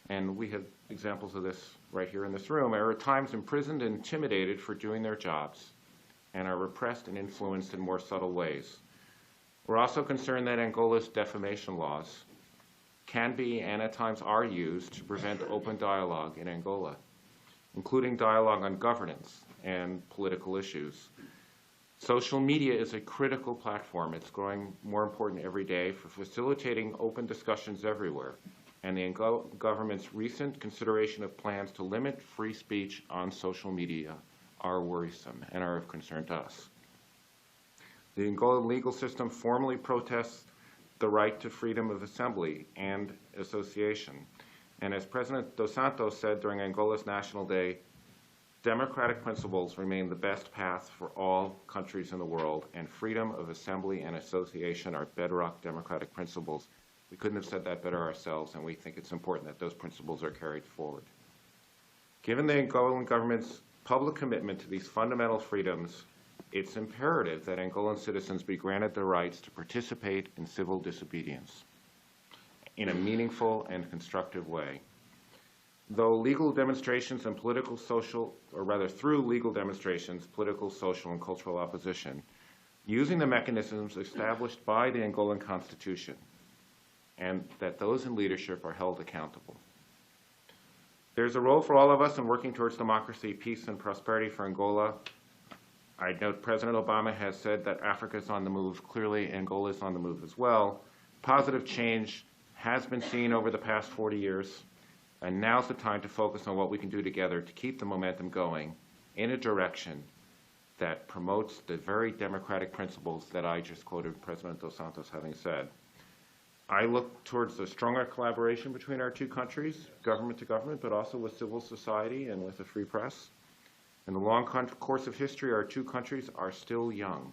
and we have examples of this right here in this room, are at times imprisoned and intimidated for doing their jobs, and are repressed and influenced in more subtle ways. We're also concerned that Angola's defamation laws can be and at times are used to prevent open dialogue in Angola, including dialogue on governance and political issues. Social media is a critical platform. It's growing more important every day for facilitating open discussions everywhere. And the Angola government's recent consideration of plans to limit free speech on social media are worrisome and are of concern to us. The Angolan legal system formally protests the right to freedom of assembly and association. And as President Dos Santos said during Angola's National Day, democratic principles remain the best path for all countries in the world, and freedom of assembly and association are bedrock democratic principles. We couldn't have said that better ourselves, and we think it's important that those principles are carried forward. Given the Angolan government's public commitment to these fundamental freedoms, it's imperative that Angolan citizens be granted the rights to participate in civil disobedience in a meaningful and constructive way. Though legal demonstrations and political, social, or rather through legal demonstrations, political, social, and cultural opposition, using the mechanisms established by the Angolan Constitution, and that those in leadership are held accountable. There's a role for all of us in working towards democracy, peace, and prosperity for Angola. I note President Obama has said that Africa is on the move. Clearly, Angola is on the move as well. Positive change has been seen over the past 40 years. And now's the time to focus on what we can do together to keep the momentum going in a direction that promotes the very democratic principles that I just quoted President Dos Santos having said. I look towards a stronger collaboration between our two countries, government to government, but also with civil society and with the free press. In the long course of history, our two countries are still young.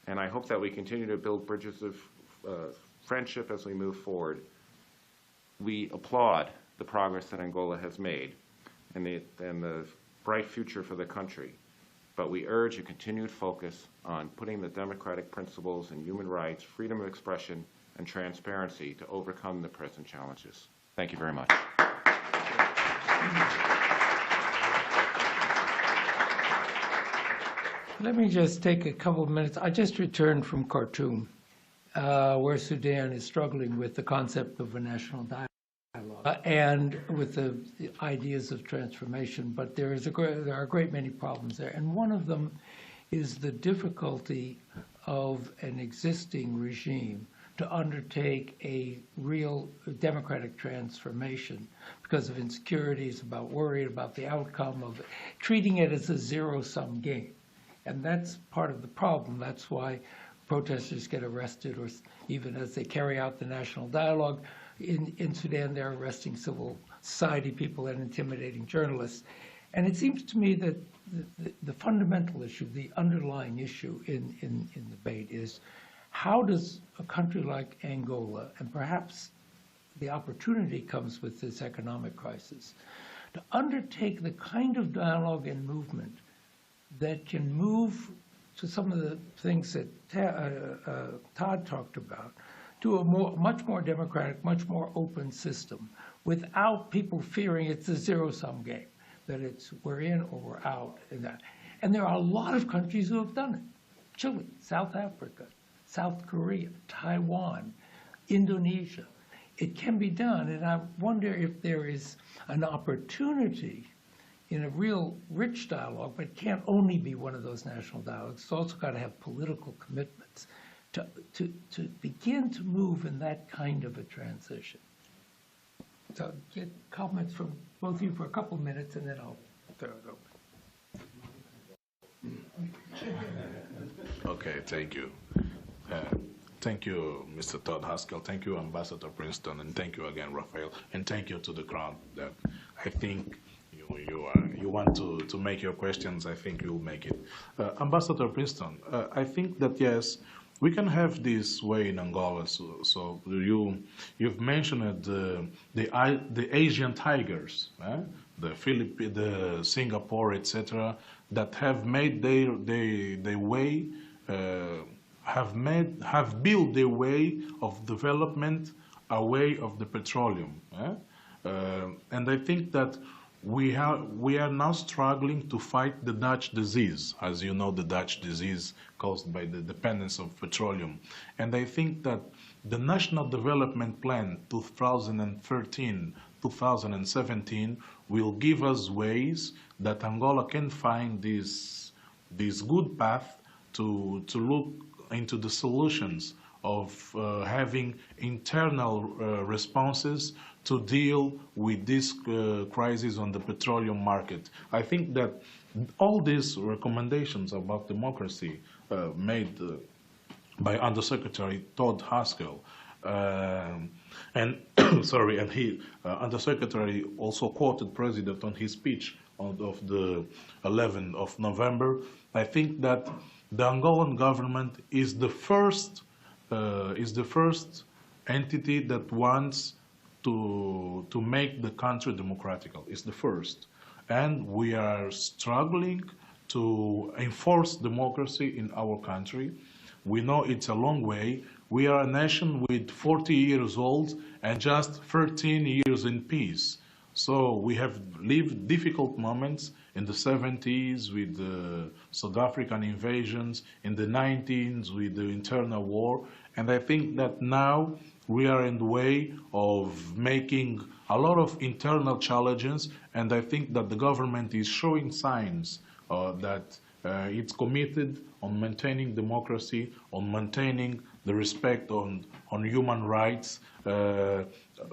And I hope that we continue to build bridges of friendship as we move forward. We applaud the progress that Angola has made and the bright future for the country. But we urge a continued focus on putting the democratic principles and human rights, freedom of expression, and transparency to overcome the present challenges. Thank you very much. Let me just take a couple of minutes. I just returned from Khartoum, where Sudan is struggling with the concept of a national dialogue. And with the ideas of transformation, but there are a great many problems there. And one of them is the difficulty of an existing regime to undertake a real democratic transformation because of insecurities, about worried about the outcome of it, treating it as a zero-sum game. And that's part of the problem. That's why protesters get arrested, or even as they carry out the national dialogue. In Sudan, they're arresting civil society people and intimidating journalists. And it seems to me that the fundamental issue, the underlying issue in the debate is, how does a country like Angola, and perhaps the opportunity comes with this economic crisis, to undertake the kind of dialogue and movement that can move to some of the things that Todd talked about, to a much more democratic, much more open system, without people fearing it's a zero-sum game, that it's we're in or we're out. And there are a lot of countries who have done it. Chile, South Africa, South Korea, Taiwan, Indonesia. It can be done, and I wonder if there is an opportunity in a real rich dialogue, but it can't only be one of those national dialogues. It's also got to have political commitments to begin to move in that kind of a transition. So get comments from both of you for a couple of minutes, and then I'll throw it open. Okay, thank you. Thank you, Mr. Todd Haskell. Thank you, Ambassador Princeton, and thank you again, Rafael. And thank you to the crowd. That I think you want to make your questions. I think you'll make it. Ambassador Princeton, I think that yes, we can have this way in Angola. So you've mentioned the Asian tigers, the Singapore, etc., that have made their way, have built their way of development away of the petroleum. And I think that we are now struggling to fight the Dutch disease, as you know, the Dutch disease caused by the dependence of petroleum. And I think that the National Development Plan 2013-2017 will give us ways that Angola can find this good path to look into the solutions of having internal responses to deal with this crisis on the petroleum market. I think that all these recommendations about democracy made by Undersecretary Todd Haskell, and sorry, and he, Undersecretary also quoted President on his speech of the 11th of November. I think that the Angolan government is the first entity that wants to make the country democratical. It's the first. And we are struggling to enforce democracy in our country. We know it's a long way. We are a nation with 40 years old and just 13 years in peace. So we have lived difficult moments in the 70s with the South African invasions, in the 19s with the internal war. And I think that now we are in the way of making a lot of internal challenges, and I think that the government is showing signs that it's committed on maintaining democracy, on maintaining the respect on human rights.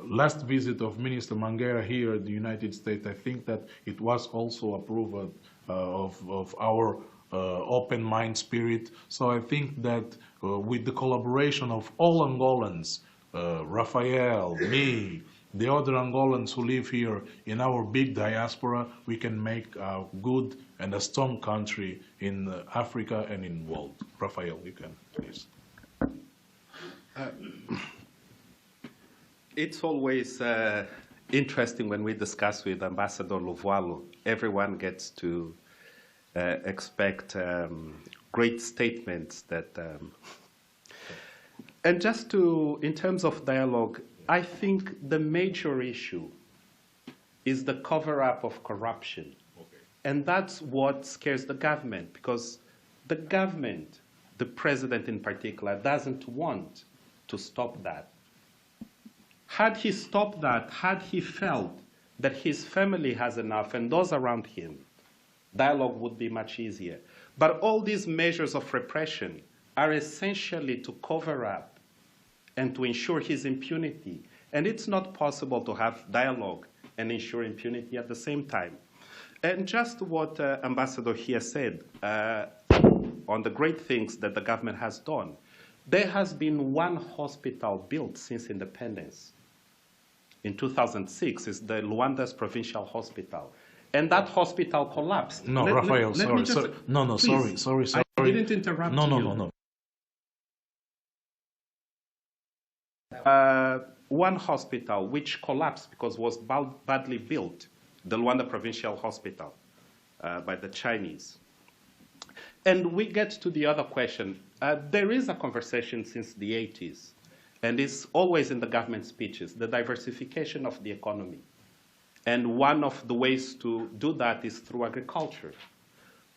Last visit of Minister Mangueira here in the United States, I think that it was also approved of our open mind spirit. So I think that with the collaboration of all Angolans, Rafael, me, the other Angolans who live here in our big diaspora, we can make a good and a strong country in Africa and in the world. Rafael, you can, please. It's always interesting when we discuss with Ambassador Luvualu. Everyone gets to expect great statements that... And just to, in terms of dialogue, I think the major issue is the cover-up of corruption. Okay. And that's what scares the government, because the government, the president in particular, doesn't want to stop that. Had he stopped that, had he felt that his family has enough and those around him, dialogue would be much easier. But all these measures of repression are essentially to cover up and to ensure his impunity. And it's not possible to have dialogue and ensure impunity at the same time. And just what Ambassador here said on the great things that the government has done, there has been one hospital built since independence. In 2006, it's the Luanda's Provincial Hospital. And that hospital collapsed. No, Rafael, sorry. No, please. sorry. I didn't interrupt you. No. One hospital which collapsed because it was badly built, the Luanda Provincial Hospital by the Chinese. And we get to the other question. There is a conversation since the 80s, and it's always in the government speeches, the diversification of the economy. And one of the ways to do that is through agriculture.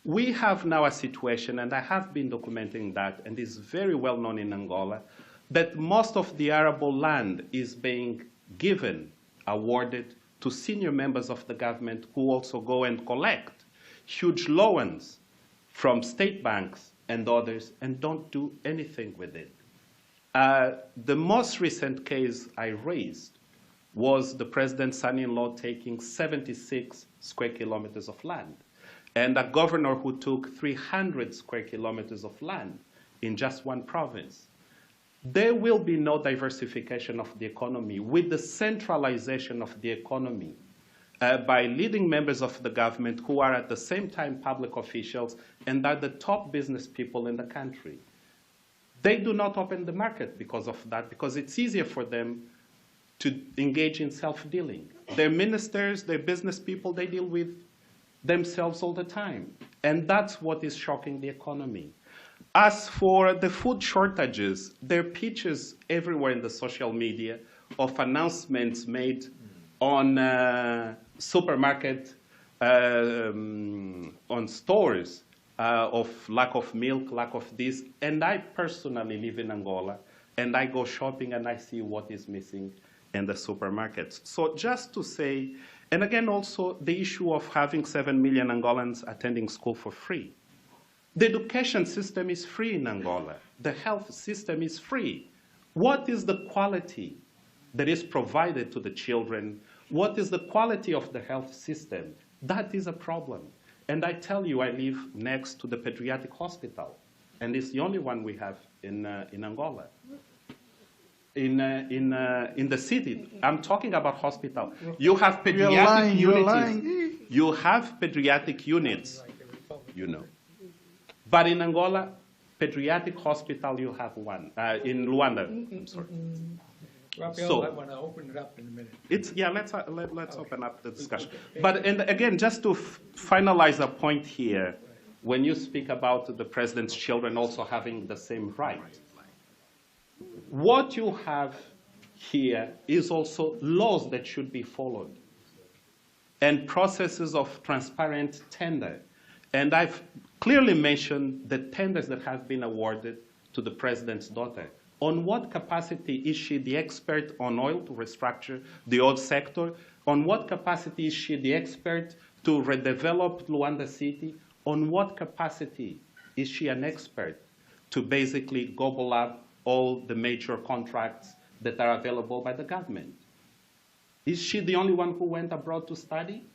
We have now a situation, and I have been documenting that, and it's very well known in Angola, that most of the arable land is being given, awarded to senior members of the government who also go and collect huge loans from state banks and others and don't do anything with it. The most recent case I raised was the president's son-in-law taking 76 square kilometers of land, and a governor who took 300 square kilometers of land in just one province. There will be no diversification of the economy with the centralization of the economy by leading members of the government who are at the same time public officials and are the top business people in the country. They do not open the market because of that, because it's easier for them to engage in self-dealing. Their ministers, their business people, they deal with themselves all the time. And that's what is shocking the economy. As for the food shortages, there are pictures everywhere in the social media of announcements made on supermarket on stores of lack of milk, lack of this. And I personally live in Angola, and I go shopping and I see what is missing in the supermarkets. So just to say, and again also the issue of having 7 million Angolans attending school for free. The education system is free in Angola. The health system is free. What is the quality that is provided to the children? What is the quality of the health system? That is a problem. And I tell you, I live next to the pediatric hospital, and it's the only one we have in Angola. In the city, I'm talking about hospital. You have pediatric units. You have pediatric units, you know. But in Angola, pediatric hospital, you have one. In Luanda, I'm sorry. Rafael, So- I want to open it up in a minute. Let's open up the discussion. But and again, just to finalize a point here, when you speak about the president's children also having the same right, what you have here is also laws that should be followed and processes of transparent tender. And I've clearly mentioned the tenders that have been awarded to the president's daughter. On what capacity is she the expert on oil to restructure the oil sector? On what capacity is she the expert to redevelop Luanda City? On what capacity is she an expert to basically gobble up all the major contracts that are available by the government? Is she the only one who went abroad to study?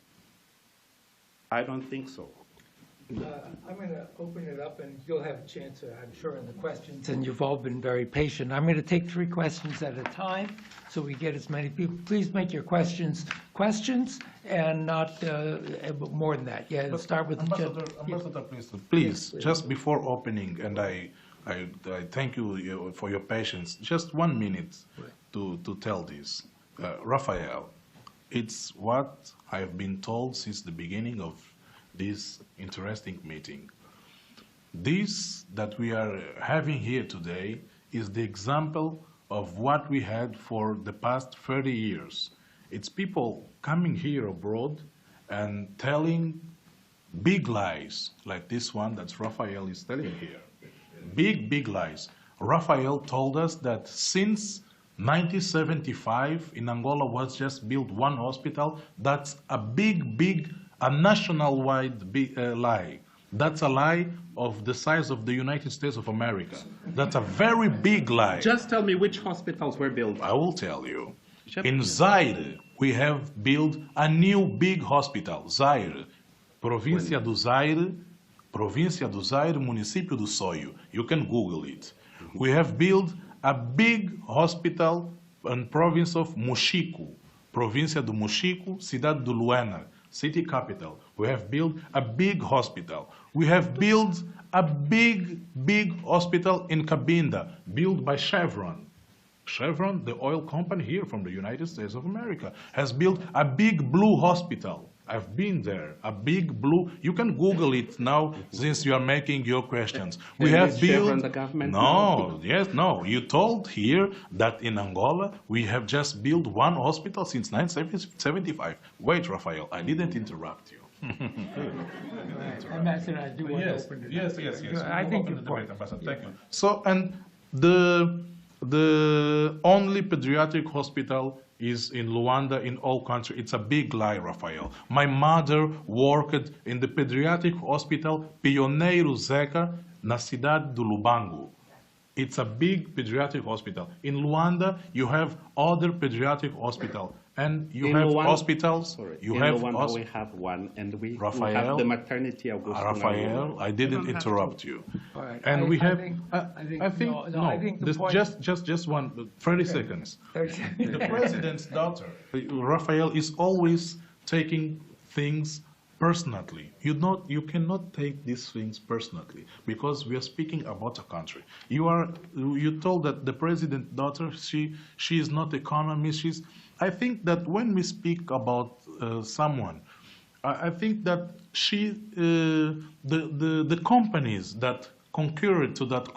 I don't think so. I'm going to open it up, and you'll have a chance, I'm sure, in the questions, and you've all been very patient. I'm going to take 3 questions at a time, so we get as many people. Please make your questions and not more than that. Yeah, start with the Ambassador, please, just before opening, and I thank you for your patience. Just 1 minute to tell this. Rafael, it's what I've been told since the beginning of this interesting meeting. This that we are having here today is the example of what we had for the past 30 years. It's people coming here abroad and telling big lies, like this one that Rafael is telling here. Big lies. Rafael told us that since 1975 in Angola was just built 1 hospital. That's a a national-wide lie. That's a lie of the size of the United States of America. That's a very big lie. Just tell me which hospitals were built. I will tell you. In Zaire, we have built a new big hospital. Zaire, Província do Zaire, Município do Soio. You can Google it. We have built a big hospital in province of Mochico, Província do Mochico, Cidade do Luena, city capital. We have built a big hospital. We have built a big hospital in Cabinda, built by Chevron. Chevron, the oil company here from the United States of America, has built a big blue hospital. I've been there, a big blue. You can Google it now since you are making your questions. We have built. The government No, yes, no. You told here that in Angola we have just built 1 hospital since 1975. Wait, Rafael, I didn't interrupt you. Ambassador, I do want to open it up. Yes. I think you're Thank you. So, and the only pediatric hospital is in Luanda, in all country. It's a big lie, Rafael. My mother worked in the pediatric hospital Pioneiro Zeca, na cidade do Lubango. It's a big pediatric hospital. In Luanda, you have other pediatric hospital. And you have hospitals. Sorry, you in have Luanda we have 1, and we Rafael, have the maternity Augusto. Rafael, I didn't interrupt you. All right. And we have. I think the point- Just 30 seconds. The president's daughter, Rafael, is always taking things personally. You cannot take these things personally because we are speaking about a country. You told that the president's daughter, she is not economist. I think that when we speak about someone, I think that the companies that concurred to that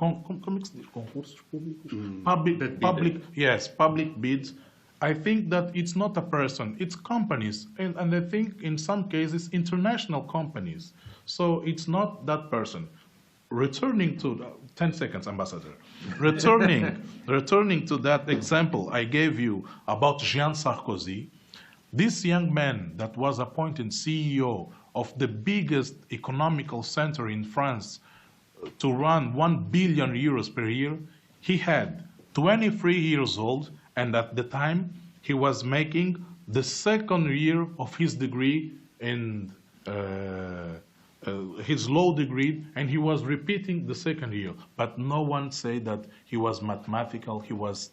public bids, I think that it's not a person, it's companies, and I think in some cases international companies. So it's not that person. Returning to 10 seconds, Ambassador. Returning to that example I gave you about Jean Sarkozy, this young man that was appointed CEO of the biggest economical center in France to run 1 billion euros per year, he had 23 years old, and at the time he was making the second year of his degree in his law degree, and he was repeating the second year. But no one said that he was mathematical. He was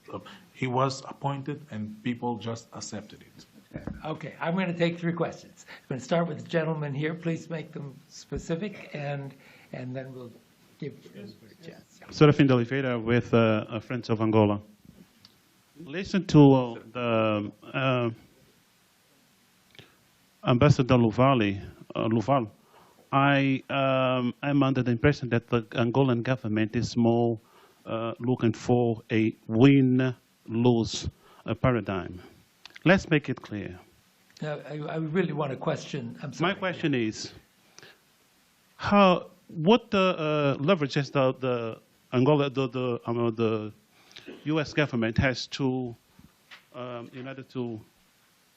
appointed, and people just accepted it. Okay, I'm going to take 3 questions. I'm going to start with the gentleman here. Please make them specific, and then we'll give everybody a chance. Serafim de Oliveira with Friends of Angola. Listen to the Ambassador Luvualu. I am under the impression that the Angolan government is more looking for a win-lose paradigm. Let's make it clear. I really want to question. I'm sorry. My question is, what leverage has the Angola, the U.S. government has to, in order to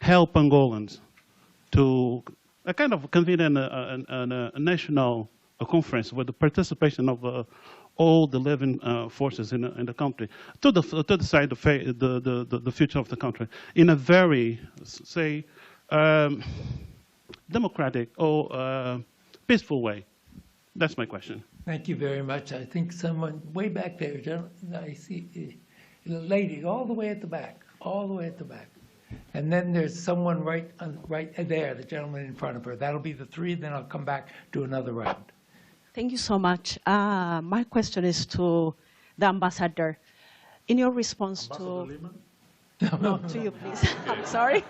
help Angolans to a kind of convene a national conference with the participation of all the living forces in the country to decide the future of the country in a very, say, democratic or peaceful way? That's my question. Thank you very much. I think someone way back there, gentlemen, I see a lady all the way at the back, all the way at the back. And then there's someone right there, the gentleman in front of her. That'll be the 3, then I'll come back to another round. Thank you so much. My question is to the ambassador. In your response to you, please. I'm sorry.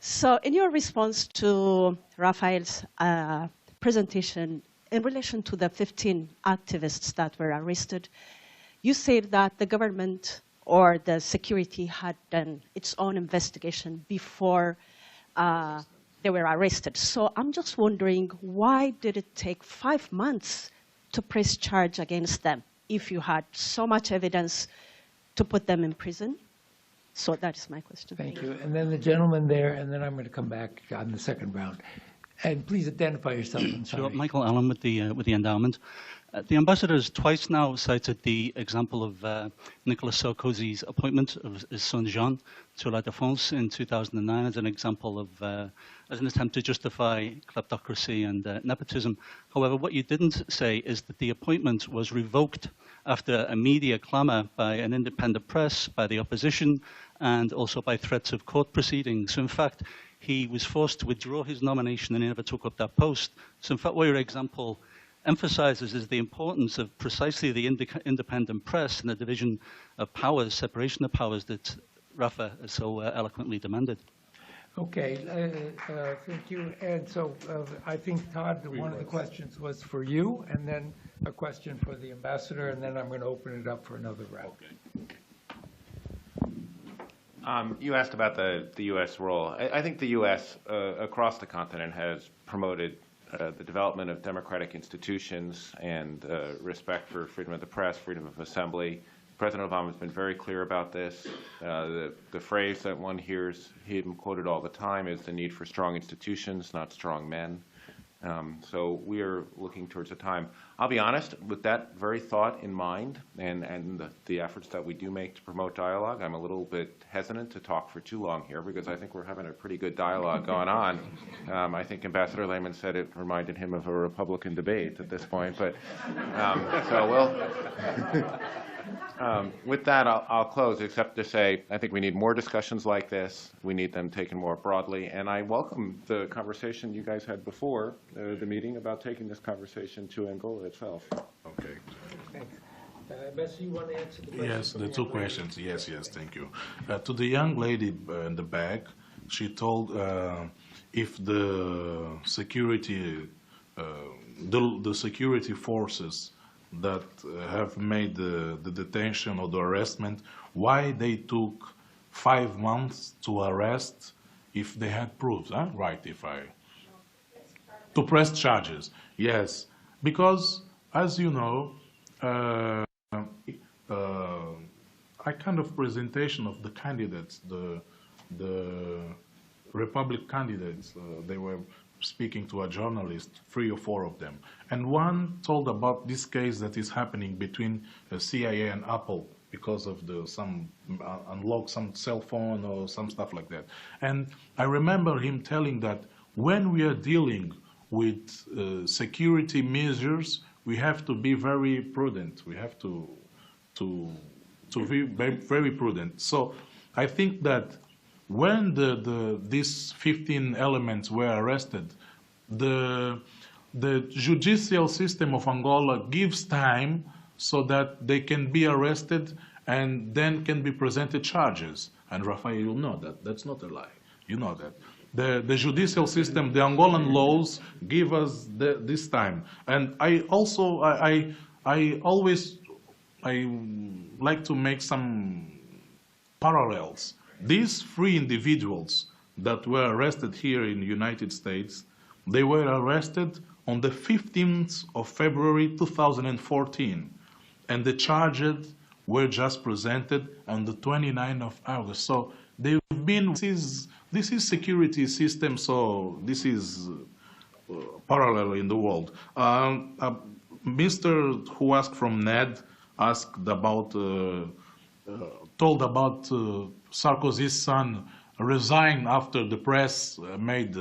So, in your response to Rafael's presentation in relation to the 15 activists that were arrested, you said that the government or the security had done its own investigation before they were arrested. So I'm just wondering, why did it take 5 months to press charge against them if you had so much evidence to put them in prison? So that is my question. Thank you. And then the gentleman there, and then I'm going to come back on the second round. And please identify yourself. I'm sorry. Sure. Michael Allen with the endowment. The ambassador has twice now cited the example of Nicolas Sarkozy's appointment of his son Jean to La Défense in 2009 as an example of, as an attempt to justify kleptocracy and nepotism. However, what you didn't say is that the appointment was revoked after a media clamour by an independent press, by the opposition, and also by threats of court proceedings. So in fact, he was forced to withdraw his nomination and he never took up that post. So in fact, what your example emphasizes is the importance of precisely the independent press and the division of powers, separation of powers that Rafa so eloquently demanded. Okay, thank you. And so I think, Todd, one of the questions was for you, and then a question for the ambassador, and then I'm going to open it up for another round. Okay. You asked about the U.S. role. I think the U.S. Across the continent has promoted the development of democratic institutions and respect for freedom of the press, freedom of assembly. President Obama has been very clear about this. The phrase that one hears him quoted all the time is the need for strong institutions, not strong men. So we are looking towards a time. I'll be honest, with that very thought in mind and the efforts that we do make to promote dialogue, I'm a little bit hesitant to talk for too long here because I think we're having a pretty good dialogue going on. I think Ambassador Lehman said it reminded him of a Republican debate at this point, but so we'll... with that, I'll close, except to say I think we need more discussions like this. We need them taken more broadly. And I welcome the conversation you guys had before the meeting about taking this conversation to Angola itself. Okay. Thanks. Ambassador, you want to answer the question? Yes, the 2 questions. Yes, thank you. To the young lady in the back, she told if the security, the security forces that have made the detention or the arrestment, why they took 5 months to arrest if they had proofs, huh? Right, to press charges, yes. Because, as you know, a kind of presentation of the candidates, the Republic candidates, they were speaking to a journalist, 3 or 4 of them. And one told about this case that is happening between CIA and Apple because of some unlock some cell phone or some stuff like that. And I remember him telling that when we are dealing with security measures, we have to be very prudent. We have to be very prudent. So I think that when these 15 elements were arrested, the judicial system of Angola gives time so that they can be arrested and then can be presented charges. And Rafael, you know that. That's not a lie. You know that. The judicial system, the Angolan laws give us this time. And I like to make some parallels. These 3 individuals that were arrested here in the United States, they were arrested on the 15th of February 2014, and the charges were just presented on the 29th of August. So they've been, this is security system, so this is parallel in the world. Mr. who asked from NED asked about, told about Sarkozy's son resigned after the press made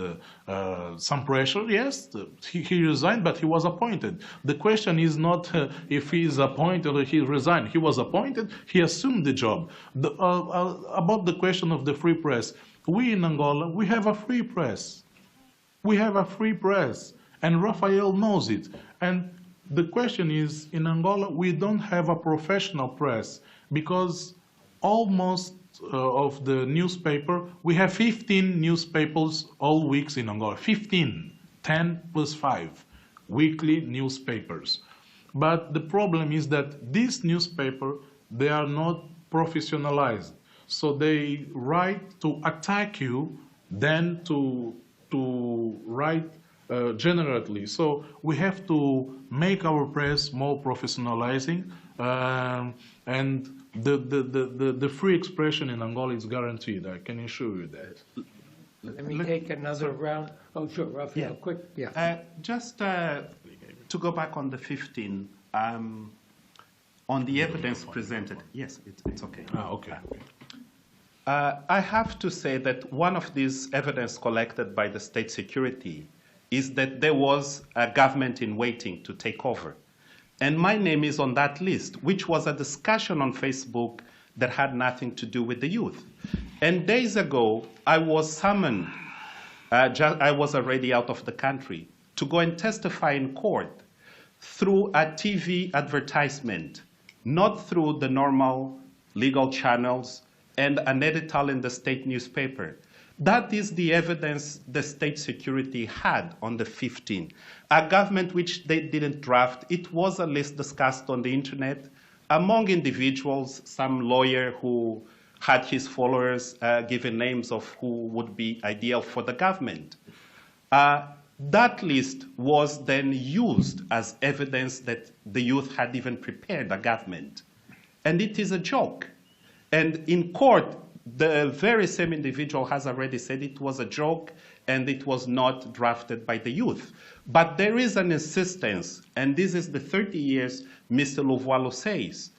some pressure. Yes, he resigned, but he was appointed. The question is not if he is appointed or he resigned. He was appointed, he assumed the job. About the question of the free press, we in Angola, we have a free press. We have a free press, and Rafael knows it. And the question is, in Angola, we don't have a professional press because almost of the newspaper, we have 15 newspapers all weeks in Angola. 15, 10 plus 5 weekly newspapers. But the problem is that this newspaper, they are not professionalized. So they write to attack you, then to write generally. So we have to make our press more professionalizing, and the free expression in Angola is guaranteed. I can assure you that. Let me take another round. Oh, sure, Rafael, Yeah. quick. Yeah. Just to go back on the 15, on the evidence presented. Yes, it's okay. Okay. I have to say that one of these evidence collected by the state security is that there was a government in waiting to take over. And my name is on that list, which was a discussion on Facebook that had nothing to do with the youth. And days ago, I was summoned, I was already out of the country, to go and testify in court through a TV advertisement, not through the normal legal channels and an editorial in the state newspaper. That is the evidence the state security had on the 15th. A government which they didn't draft. It was a list discussed on the internet among individuals, some lawyer who had his followers given names of who would be ideal for the government. That list was then used as evidence that the youth had even prepared a government. And it is a joke. And in court, the very same individual has already said it was a joke and it was not drafted by the youth. But there is an insistence, and this is the 30 years Mr. Luvualu says.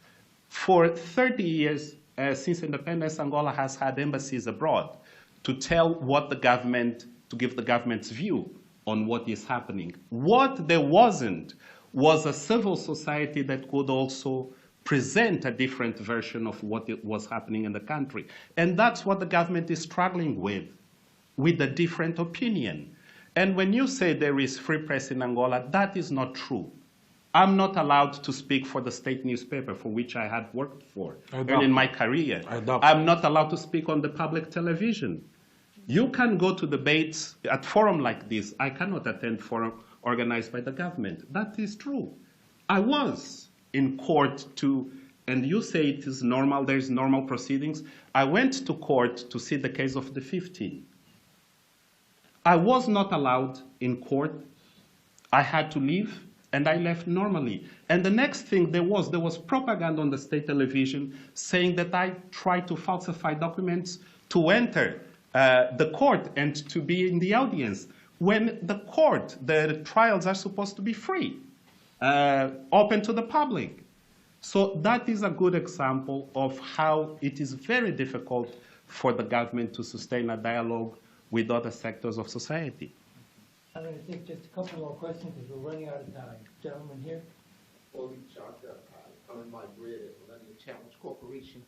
For 30 years, since independence, Angola has had embassies abroad to tell what the government, to give the government's view on what is happening. What there wasn't was a civil society that could also present a different version of what was happening in the country. And that's what the government is struggling with a different opinion. And when you say there is free press in Angola, that is not true. I'm not allowed to speak for the state newspaper for which I had worked for early in my career. I'm not allowed to speak on the public television. You can go to debates at forum like this. I cannot attend forum organized by the government. That is true. I was in court to and you say it is normal, there's normal proceedings. I went to court to see the case of the 15. I was not allowed in court. I had to leave, and I left normally. And the next thing there was propaganda on the state television saying that I tried to falsify documents to enter the court and to be in the audience, when the trials are supposed to be free, open to the public. So that is a good example of how it is very difficult for the government to sustain a dialogue with other sectors of society. I'm going to take just a couple more questions because we're running out of time. Gentleman here. Challenge Corporation.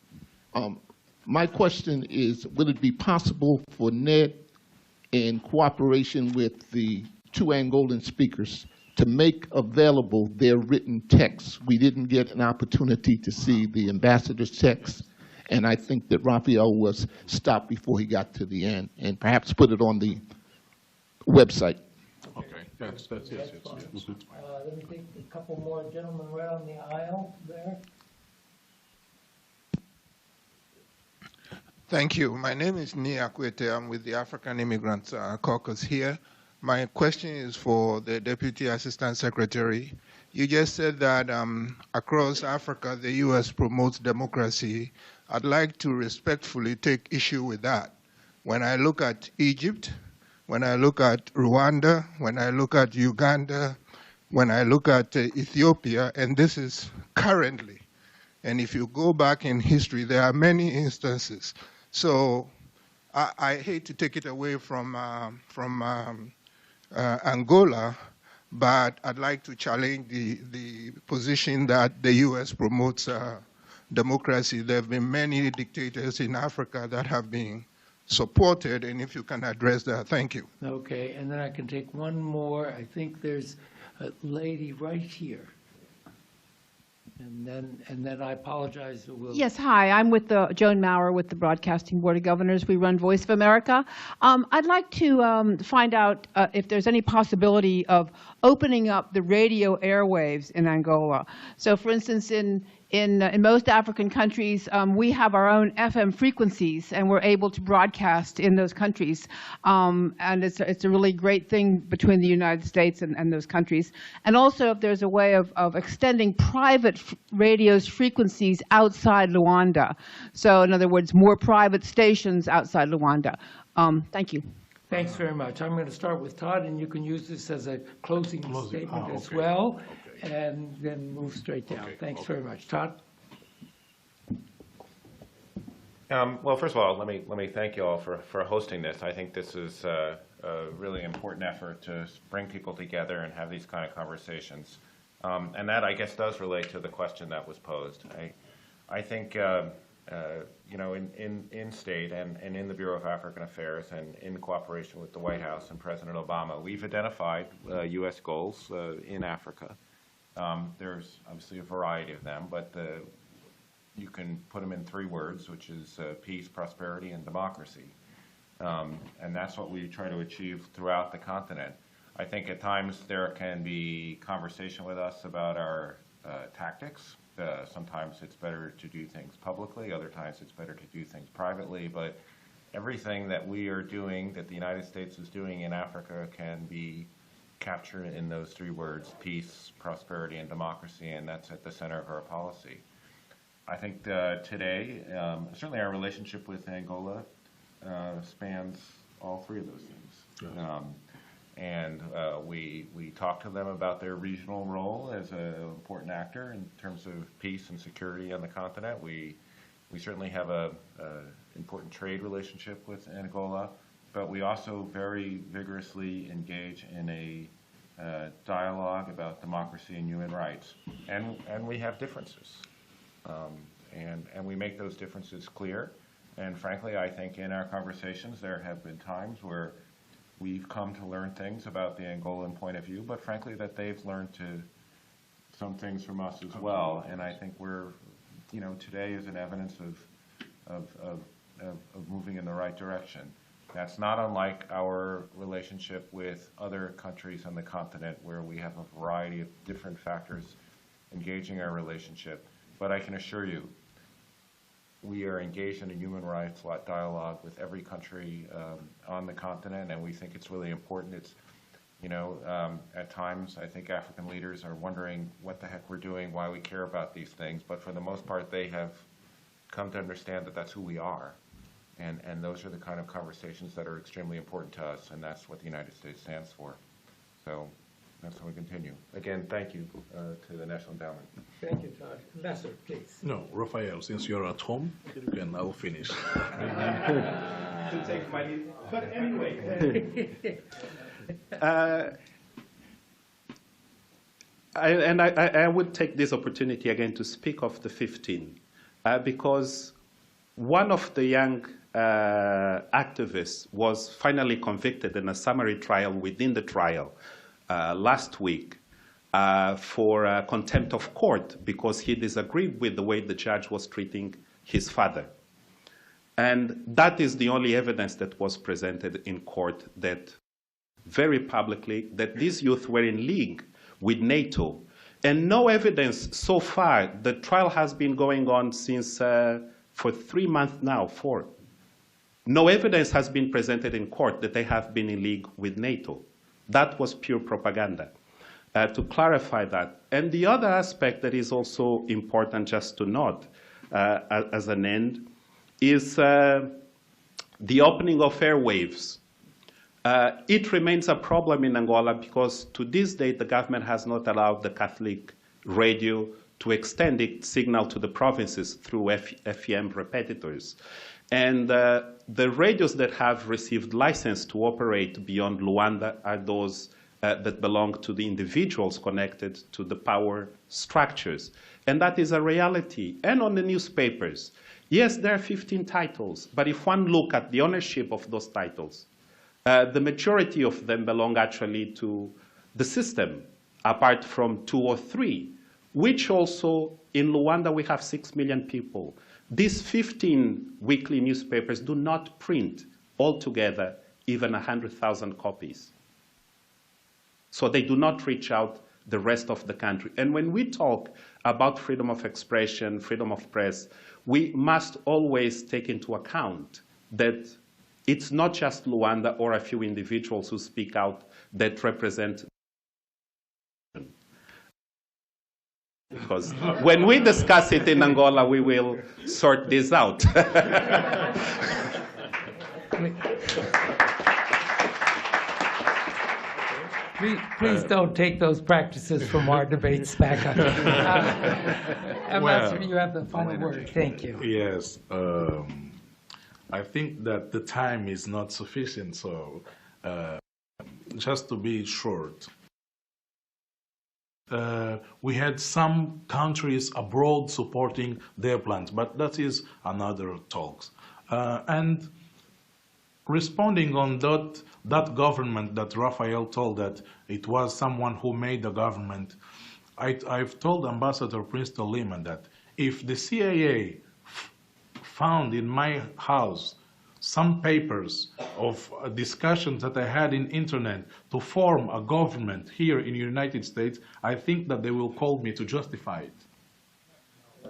My question is, will it be possible for NED, in cooperation with the two Angolan speakers, to make available their written texts? We didn't get an opportunity to see the ambassador's text, and I think that Rafael was stopped before he got to the end, and perhaps put it on the website. Okay, that's yes. Let me take a couple more gentlemen right on the aisle there. Thank you. My name is Nia Kwete. I'm with the African Immigrants Caucus here. My question is for the Deputy Assistant Secretary. You just said that across Africa, the U.S. promotes democracy. I'd like to respectfully take issue with that. When I look at Egypt, when I look at Rwanda, when I look at Uganda, when I look at Ethiopia, and this is currently, and if you go back in history, there are many instances. So I hate to take it away from Angola, but I'd like to challenge the position that the U.S. promotes democracy. There have been many dictators in Africa that have been supported, and if you can address that, thank you. Okay, and then I can take one more. I think there's a lady right here. And then I apologize. Yes, hi. I'm with Joan Maurer with the Broadcasting Board of Governors. We run Voice of America. I'd like to find out if there's any possibility of opening up the radio airwaves in Angola. So, for instance, in most African countries, we have our own FM frequencies, and we're able to broadcast in those countries. And it's a really great thing between the United States and those countries. And also, if there's a way of extending private radio's frequencies outside Luanda. So, in other words, more private stations outside Luanda. Thank you. Thanks very much. I'm going to start with Todd, and you can use this as a closing statement as well. And then move straight down. Thanks very much. Todd? Well, first of all, let me thank you all for hosting this. I think this is a really important effort to bring people together and have these kind of conversations. And that, I guess, does relate to the question that was posed. I think, you know, in state and in the Bureau of African Affairs and in cooperation with the White House and President Obama, we've identified U.S. goals in Africa. There's obviously a variety of them, but you can put them in 3 words, which is peace, prosperity, and democracy. And that's what we try to achieve throughout the continent. I think at times there can be conversation with us about our tactics. Sometimes it's better to do things publicly, other times it's better to do things privately, but everything that we are doing, that the United States is doing in Africa, can be captured in those 3 words: peace, prosperity, and democracy, and that's at the center of our policy. I think today, certainly our relationship with Angola spans all 3 of those things. Yes. And we talk to them about their regional role as an important actor in terms of peace and security on the continent. We certainly have an important trade relationship with Angola, but we also very vigorously engage in a dialogue about democracy and human rights. And we have differences. And we make those differences clear. And frankly, I think in our conversations there have been times where we've come to learn things about the Angolan point of view, but frankly that they've learned some things from us as well. And I think we're, you know, today is an evidence of moving in the right direction. That's not unlike our relationship with other countries on the continent, where we have a variety of different factors engaging our relationship. But I can assure you, we are engaged in a human rights dialogue with every country on the continent, and we think it's really important. It's, you know, at times I think African leaders are wondering what the heck we're doing, why we care about these things, but for the most part they have come to understand that that's who we are. And those are the kind of conversations that are extremely important to us, and that's what the United States stands for. So that's how we continue. Again, thank you to the National Endowment. Thank you, Todd. Ambassador, please. No, Rafael, since you're at home, you can, I'll finish. To take my lead. But anyway. I would take this opportunity again to speak of the 15, because one of the young activists was finally convicted in a summary trial within the trial last week for contempt of court because he disagreed with the way the judge was treating his father. And that is the only evidence that was presented in court that very publicly that these youth were in league with NATO. And no evidence so far. The trial has been going on since for 3 months now, 4. No evidence has been presented in court that they have been in league with NATO. That was pure propaganda. To clarify that. And the other aspect that is also important just to note as an end is the opening of airwaves. It remains a problem in Angola because to this date the government has not allowed the Catholic radio to extend its signal to the provinces through FM repetitors. And the radios that have received license to operate beyond Luanda are those that belong to the individuals connected to the power structures. And that is a reality. And on the newspapers, yes, there are 15 titles, but if one look at the ownership of those titles, the majority of them belong actually to the system, apart from 2 or 3, which also in Luanda we have 6 million people. These 15 weekly newspapers do not print altogether even 100,000 copies. So they do not reach out the rest of the country. And when we talk about freedom of expression, freedom of press, we must always take into account that it's not just Luanda or a few individuals who speak out that represent. Because when we discuss it in Angola, we will sort this out. Please don't take those practices from our debates back. Ambassador, you have the final word. Thank you. Yes. I think that the time is not sufficient, so just to be short. We had some countries abroad supporting their plans, but that is another talk. And responding on that government that Rafael told that it was someone who made the government, I've told Ambassador Princeton Lehman that if the CIA found in my house some papers of discussions that I had in internet to form a government here in the United States, I think that they will call me to justify it.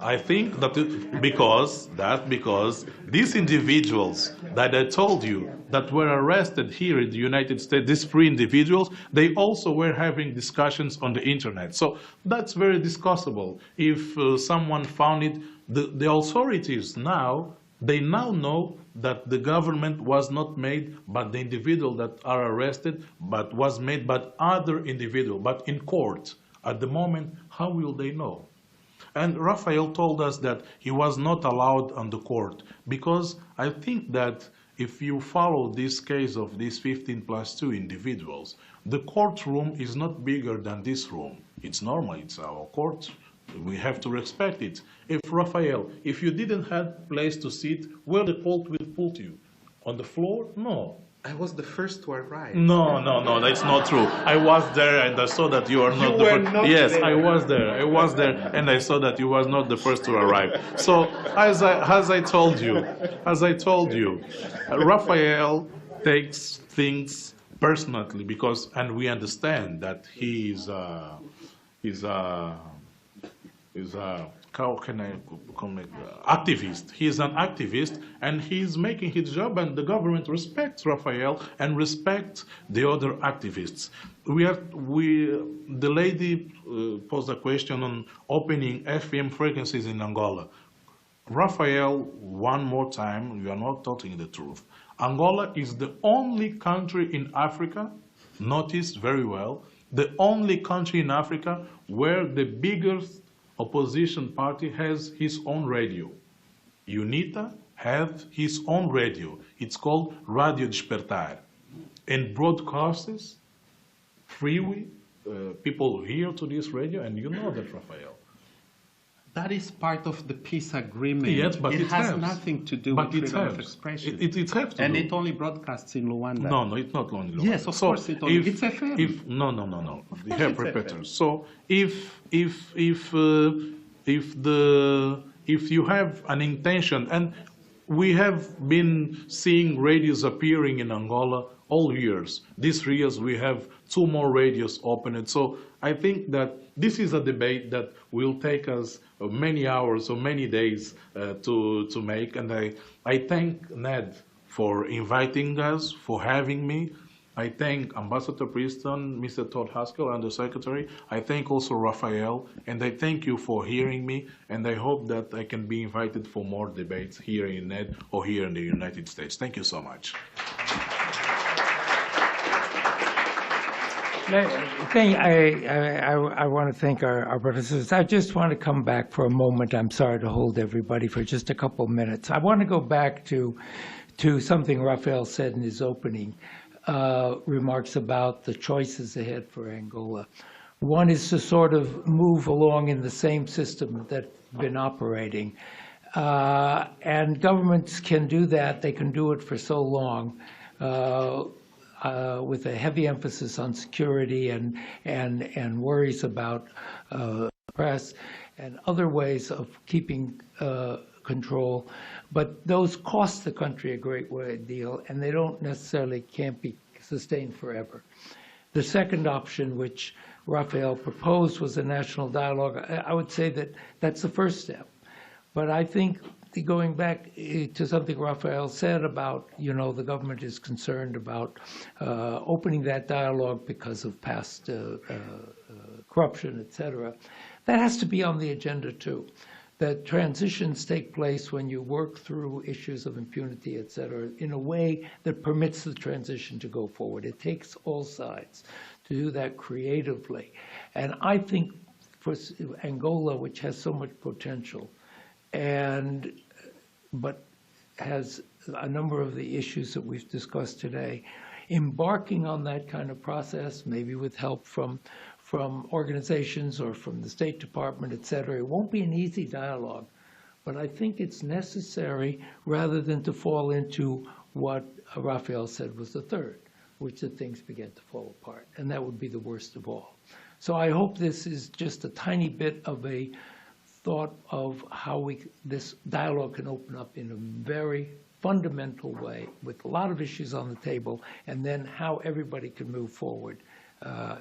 I think that because these individuals that I told you that were arrested here in the United States, these 3 individuals, they also were having discussions on the internet. So that's very discussable. If someone found it, the authorities now, they now know that the government was not made by the individual that are arrested, but was made by other individual, but in court. At the moment, how will they know? And Rafael told us that he was not allowed on the court, because I think that if you follow this case of these 15 plus 2 individuals, the courtroom is not bigger than this room. It's normal, it's our court. We have to respect it. If Rafael, if you didn't have place to sit, where the court will put you? On the floor? No. I was the first to arrive. No, that's not true. I was there and I saw that you are not the first. Yes, there. I was there and I saw that you was not the first to arrive. So as I told you, Rafael takes things personally because, and we understand that he is how can I call it, activist. He is an activist, and he's making his job, and the government respects Rafael and respects the other activists. The lady posed a question on opening FM frequencies in Angola. Rafael, one more time, you are not telling the truth. Angola is the only country in Africa, notice very well, the only country in Africa where the biggest opposition party has his own radio. UNITA has his own radio. It's called Radio Despertar. And broadcasts freely. People hear to this radio, and you know that, Rafael. That is part of the peace agreement. Yes, but it has helps. nothing to do with freedom of expression. It helps to and do. It only broadcasts in Luanda. No, it's not only Luanda. Yes, of course it only. It's FM. No. They have it's repeaters. So if you have an intention, and we have been seeing radios appearing in Angola all years. These years we have 2 more radios opened. So I think that this is a debate that will take us many hours or many days to make. And I thank Ned for inviting us, for having me. I thank Ambassador Preston, Mr. Todd Haskell, Undersecretary. I thank also Rafael, and I thank you for hearing me, and I hope that I can be invited for more debates here in NED or here in the United States. Thank you so much. I want to thank our brothers. I just want to come back for a moment. I'm sorry to hold everybody for just a couple of minutes. I want to go back to something Rafael said in his opening remarks about the choices ahead for Angola. One is to sort of move along in the same system that's been operating. And governments can do that. They can do it for so long. With a heavy emphasis on security and worries about press and other ways of keeping control. But those cost the country a great deal, and they don't necessarily can't be sustained forever. The second option, which Rafael proposed, was a national dialogue. I would say that that's the first step. But I think going back to something Rafael said about, the government is concerned about opening that dialogue because of past corruption, et cetera, that has to be on the agenda too. That transitions take place when you work through issues of impunity, et cetera, in a way that permits the transition to go forward. It takes all sides to do that creatively. And I think for Angola, which has so much potential, but has a number of the issues that we've discussed today, embarking on that kind of process, maybe with help from organizations or from the State Department, et cetera. It won't be an easy dialogue, but I think it's necessary rather than to fall into what Rafael said was the third, which that things begin to fall apart, and that would be the worst of all. So I hope this is just a tiny bit of a thought of how this dialogue can open up in a very fundamental way with a lot of issues on the table, and then how everybody can move forward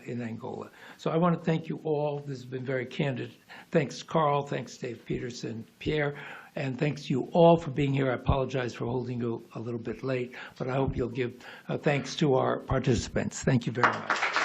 in Angola. So I want to thank you all. This has been very candid. Thanks, Carl. Thanks, Dave Peterson, Pierre. And thanks to you all for being here. I apologize for holding you a little bit late, but I hope you'll give thanks to our participants. Thank you very much.